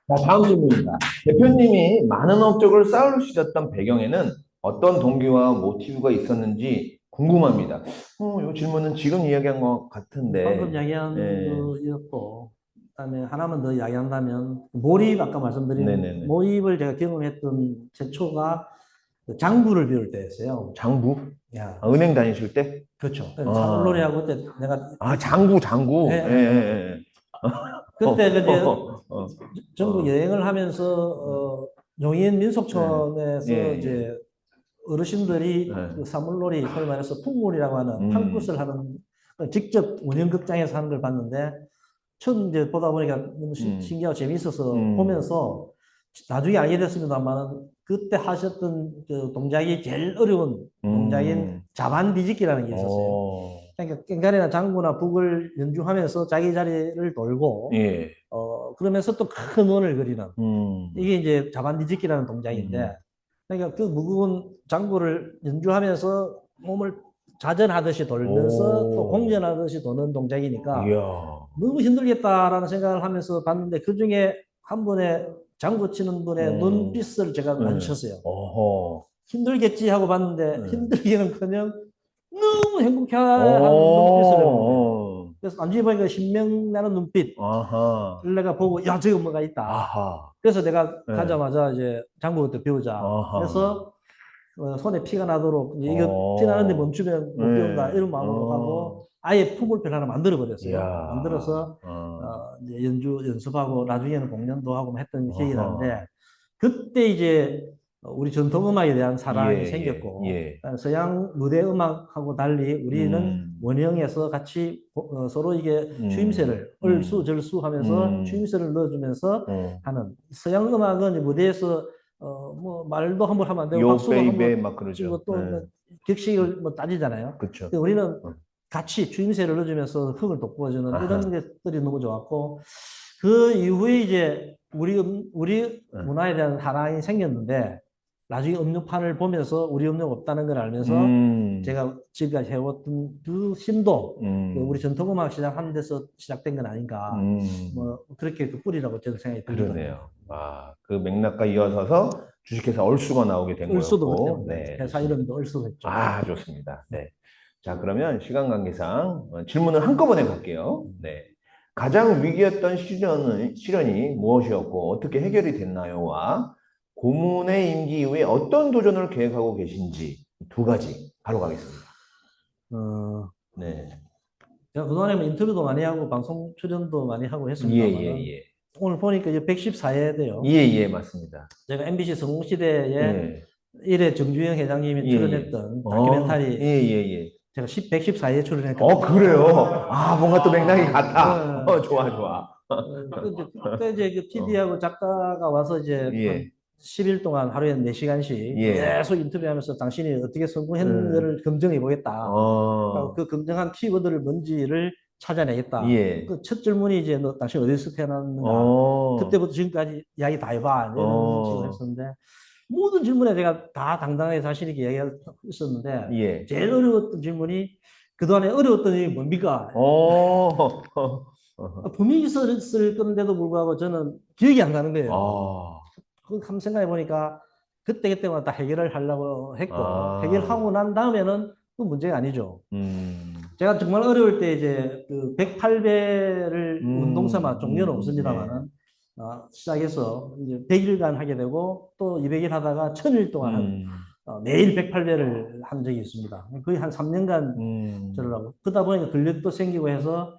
자, 다음 질문입니다. 대표님이 많은 업적을 쌓으시던 배경에는 어떤 동기와 모티브가 있었는지 궁금합니다. 이 질문은 지금 이야기한 것 같은데. 방금 이야기한 거였고, 그다음에 하나만 더 이야기한다면 몰입 아까 말씀드린 네네네. 몰입을 제가 경험했던 최초가 그 장부를 배울 때였어요. 장부? 야, 은행 다니실 때? 그렇죠. 사물놀이하고 그때 내가 장부. 네, 예. 그때 이제 전국 여행을 하면서 용인 민속촌에서 이제 어르신들이 그 사물놀이, 소위 말해서 풍물이라고 하는 판굿을 하는 직접 운영극장에서 하는 걸 봤는데 처음 이제 보다 보니까 너무 신기하고 재미있어서 보면서 나중에 알게 됐습니다만 그때 하셨던 그 동작이 제일 어려운 동작인 자반 뒤집기라는 게 있었어요. 그러니까 깽가리나 장구나 북을 연주하면서 자기 자리를 돌고 예. 그러면서 또 큰 원을 그리는 이게 음. 이제 자반디짓기라는 동작인데 그러니까 그 무거운 장구를 연주하면서 몸을 자전하듯이 돌면서 또 오. 공전하듯이 도는 동작이니까 이야. 너무 힘들겠다라는 생각을 하면서 봤는데 그 중에 한 분의 장구 치는 분의 눈빛을 제가 네. 마주쳤어요. 어허. 힘들겠지 하고 봤는데 네. 힘들기는커녕 너무 행복해하는 눈빛을 내보는 거예요. 어. 그래서 나중에 보니까 신명나는 눈빛 아하. 내가 보고 야 저거 뭐가 있다. 아하. 그래서 내가 네. 가자마자 이제 장구부터 배우자. 아하. 그래서 손에 피가 나도록 이거 피 나는데 멈추면 못 배운다 네. 이런 마음으로 하고 아예 품을표를 하나 만들어 버렸어요. 이야. 만들어서 이제 연습하고 나중에는 공연도 하고 했던 기억이 아하. 나는데 그때 이제 우리 전통 음악에 대한 사랑이 예, 생겼고 예. 서양 무대 음악하고 달리 우리는 원형에서 같이 서로 이게 추임새를 얼수절수 하면서 추임새를 넣어주면서 하는 서양 음악은 무대에서 뭐 말도 함부로 하면 안 되고 요 박수도 베이베 한번 막 그러죠. 치고 또 네. 뭐 격식을 뭐 따지잖아요. 그렇죠. 근데 우리는 같이 추임새를 넣어주면서 흥을 돋구어주는 아하. 이런 것들이 너무 좋았고 그 이후에 이제 우리 문화에 대한 사랑이 생겼는데 나중에 음료판을 보면서 우리 음료가 없다는 걸 알면서 제가 지금까지 해왔던 그 힘도 그 우리 전통음악 시작하는 데서 시작된 건 아닌가 뭐 그렇게 그 뿌리라고 저는 생각이 듭니다. 그러네요. 아, 그 맥락과 이어서서 주식회사 얼수가 나오게 된 얼수도 거였고. 그때 네, 회사 이름도 얼수도 했죠. 아, 좋습니다. 네. 자, 그러면 시간 관계상 질문을 한꺼번에 갈게요. 네. 가장 위기였던 시련이 무엇이었고 어떻게 해결이 됐나요?와 고문의 임기 이후에 어떤 도전을 계획하고 계신지 두 가지 바로 가겠습니다. 네. 네. 제가 그동안에 뭐 인터뷰도 많이 하고 방송 출연도 많이 하고 예, 했습니다만 예, 예. 오늘 보니까 이제 114회 돼요. 예, 예, 맞습니다. 제가 MBC 성공시대에 예. 1회 정주영 회장님이 예, 출연했던 예. 다큐멘터리 예, 예, 예. 제가 114회에 출연했거든요. 그래요? 아, 뭔가 또 맥락이 같아. 네. 좋아, 좋아. 그때 이제 그 PD하고 작가가 와서 이제 예. 한 10일 동안 하루에 4시간씩 예. 계속 인터뷰하면서 당신이 어떻게 성공했는지를 검증해 보겠다. 그 검증한 키워드를 뭔지를 찾아내겠다. 예. 그 첫 질문이 이제 너 당신 어디서 태어났는가? 그때부터 지금까지 이야기 다 해봐. 이런 식으로 했었는데 모든 질문에 제가 다 당당하게 자신 있게 이야기하고 있었는데 예. 제일 어려웠던 질문이 그동안에 어려웠던 일이 뭡니까? 분명히 있었을 건데도 불구하고 저는 기억이 안 나는 거예요. 그 한번 생각해 보니까 그때마다 다 해결을 하려고 했고 해결하고 난 다음에는 그 문제가 아니죠. 제가 정말 어려울 때 이제 그 108배를 운동삼아 종료는 없습니다만은 시작해서 이제 100일간 하게 되고 또 200일 하다가 1000일 동안 매일 108배를 한 적이 있습니다. 거의 한 3년간 저를 하고 그러다 보니까 근력도 생기고 해서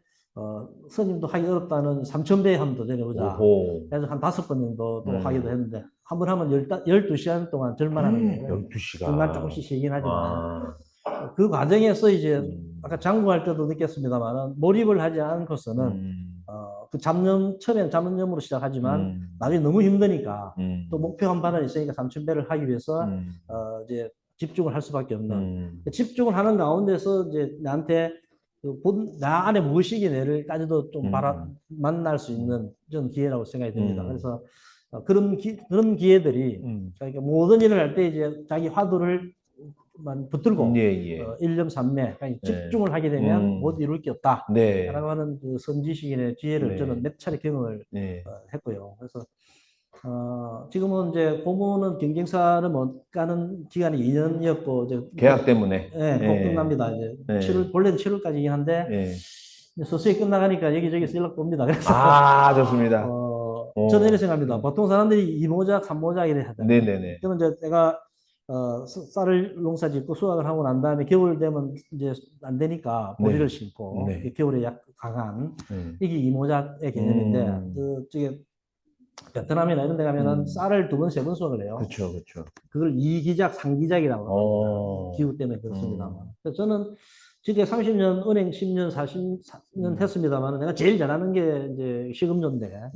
스님도 하기 어렵다는 3000배 한번 도전해보자. 그래서 한 5번 정도 또 하기도 했는데 한 번 하면 12시간 동안 절만 하는 거예요. 12시간. 중간 조금씩 쉬긴 하지만 그 과정에서 이제 아까 장구할 때도 느꼈습니다만 몰입을 하지 않고서는 그 처음엔 잡념으로 시작하지만 나중에 너무 힘드니까 또 목표 한 바는 있으니까 3000배를 하기 위해서 이제 집중을 할 수밖에 없는 집중을 하는 가운데서 이제 나한테 나 안에 무엇이기 내를까지도 좀 만날 수 있는 그런 기회라고 생각이 듭니다. 그래서 그런 기회들이 그러니까 모든 일을 할 때 이제 자기 화두를 붙들고 일념 삼매 그러니까 집중을 하게 되면 못 이룰 게 없다 라고 하는 그 선지식인의 지혜를 저는 몇 차례 경험을 했고요. 그래서 지금은 이제 고문은 경쟁사를 못 가는 기간이 2년이었고 이제 계약 때문에 곧 끝납니다. 이제 7월 원래는 7월까지긴 한데 서서히 끝나가니까 여기저기서 연락 옵니다. 그래서 좋습니다. 저는 이렇게 생각합니다. 보통 사람들이 2모작, 3모작 이래 하잖아요. 네네네. 그러면 이제 내가 쌀을 농사 짓고 수확을 하고 난 다음에 겨울 되면 이제 안 되니까 보리를 심고 겨울에 약 강한 이게 2모작의 개념인데 저게 베트남이나 이런 데 가면은 쌀을 2번, 3번 수확을 해요. 그렇죠, 그렇죠. 그걸 2기작, 3기작이라고 합니다. 기후 때문에 그렇습니다만. 그래서 저는 지금 30년, 은행 10년, 40년 했습니다만 내가 제일 잘하는 게 이제 시금조인데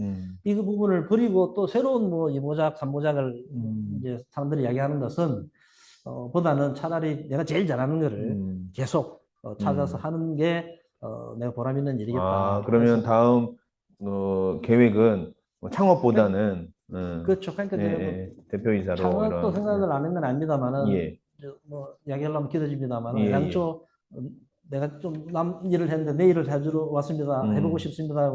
이 부분을 버리고 또 새로운 뭐 2모작, 3모작을 이제 사람들이 이야기하는 것은 보다는 차라리 내가 제일 잘하는 거를 계속 찾아서 하는 게 내가 보람 있는 일이겠다. 아, 그러면 그래서 다음 계획은 뭐 창업보다는 그렇죠. 그러니까 예, 저는 예, 대표이사로 창업도 이런 생각을 안 했는 아닙니다만은 예, 뭐 이야기하려면 길어집니다만 예, 예. 애당초 내가 좀 남 일을 했는데 내 일을 해주러 왔습니다. 해보고 싶습니다.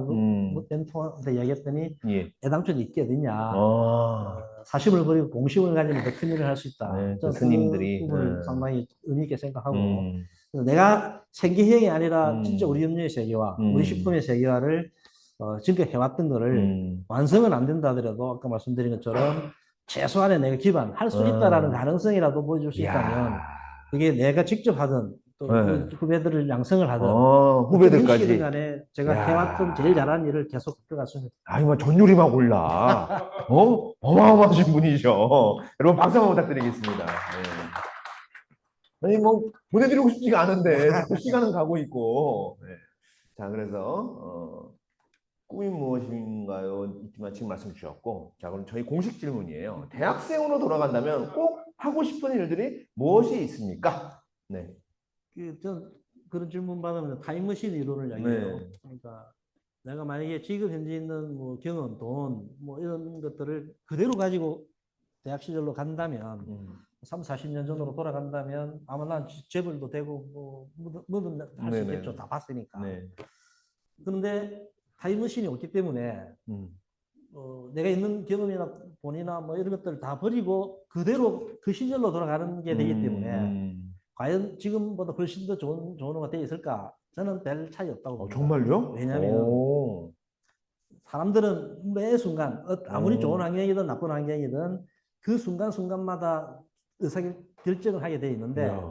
멘토한테 이야기했더니 예. 애당초 있게 어딨냐. 아, 사심을 버리고 공심을 가지면 더 큰 일을 할 수 있다. 네, 그 저는 스님들이 그 부분을 상당히 의미 있게 생각하고 음, 그래서 내가 생계형이 아니라 진짜 음, 우리 음료의 세계화, 음. 우리 식품의 세계화를 지금까지 해왔던 거를 완성은 안 된다 하더라도 아까 말씀드린 것처럼 최소한의 내가 기반, 할 수 있다라는 가능성이라도 보여줄 수 있다면 이야, 그게 내가 직접 하든 또 네. 후배들을 양성을 하든 어떤 후배들까지. 형식이든 간에 제가 야. 해왔던 제일 잘하는 일을 계속 들어갔습니다. 아니, 뭐, 전율이만 골라. 어마어마하신 분이셔. 여러분, 박수 한번 부탁드리겠습니다. 네. 아니, 뭐, 보내드리고 싶지가 않은데, 자꾸 시간은 가고 있고. 네. 자, 그래서, 꿈이 무엇인가요? 있지만 지금 말씀 주셨고. 자, 그럼 저희 공식 질문이에요. 대학생으로 돌아간다면 꼭 하고 싶은 일들이 무엇이 있습니까? 네. 전 그런 질문 받으면 타임머신 이론을 이야기해요. 네. 그러니까 내가 만약에 지금 현재 있는 뭐 경험, 돈, 뭐 이런 것들을 그대로 가지고 대학 시절로 간다면 3, 40년 전으로 돌아간다면 아마 난 재벌도 되고 뭐든 할 수 네네. 있겠죠. 다 봤으니까. 네. 그런데 타임머신이 없기 때문에 내가 있는 경험이나 돈이나 뭐 이런 것들을 다 버리고 그대로 그 시절로 돌아가는 게 되기 때문에 과연 지금보다 훨씬 더 좋은 호가 되어 있을까? 저는 별 차이 없다고 봅니다. 정말요? 왜냐하면 오. 사람들은 매 순간 아무리 좋은 오. 환경이든 나쁜 환경이든 그 순간순간마다 의사결정을 하게 되어 있는데 이야.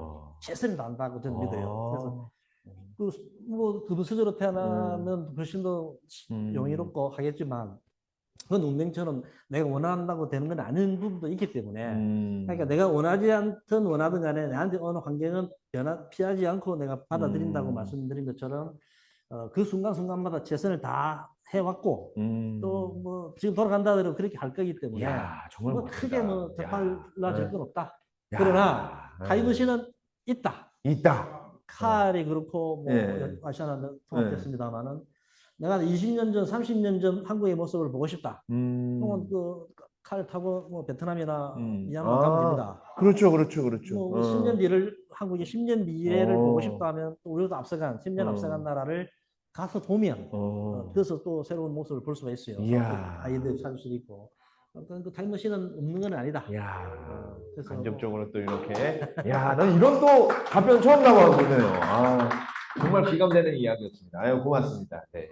최선을 다한다고 저는 믿어요. 아. 그래서 뭐 금수저로 태어나면 훨씬 더 용의롭고 하겠지만 그건 운명처럼 내가 원한다고 되는 건 아닌 부분도 있기 때문에 그러니까 내가 원하지 않든 원하든 간에 나한테 어느 환경은 피하지 않고 내가 받아들인다고 말씀드린 것처럼 그 순간순간마다 최선을 다 해왔고 또 뭐 지금 돌아간다 하더라도 그렇게 할 거기 때문에 야, 정말 뭐 멋지다. 크게 뭐 되팔라질 네. 건 없다. 야. 그러나 타임머신은 있다. 있다. 칼이 그렇고 뭐 예. 아시아나 통합됐습니다만은 내가 20년 전, 30년 전 한국의 모습을 보고 싶다. 그러면 그 칼 타고 뭐 베트남이나 미얀마 가면 됩니다. 그렇죠, 그렇죠, 그렇죠. 뭐 10년 뒤를 한국의 10년 미래를 보고 싶다 하면 또 우리도 앞서간 10년 앞서간 나라를 가서 보면 그래서 또 새로운 모습을 볼 수가 있어요. 이야. 아이들 찾을 수도 있고. 그 타임머신은 없는 건 아니다. 야, 그래서 간접적으로 또 이렇게. 야, 난 이런 또 답변 처음 나와보네요. 아, 정말 귀감되는 이야기였습니다. 아유, 고맙습니다. 네.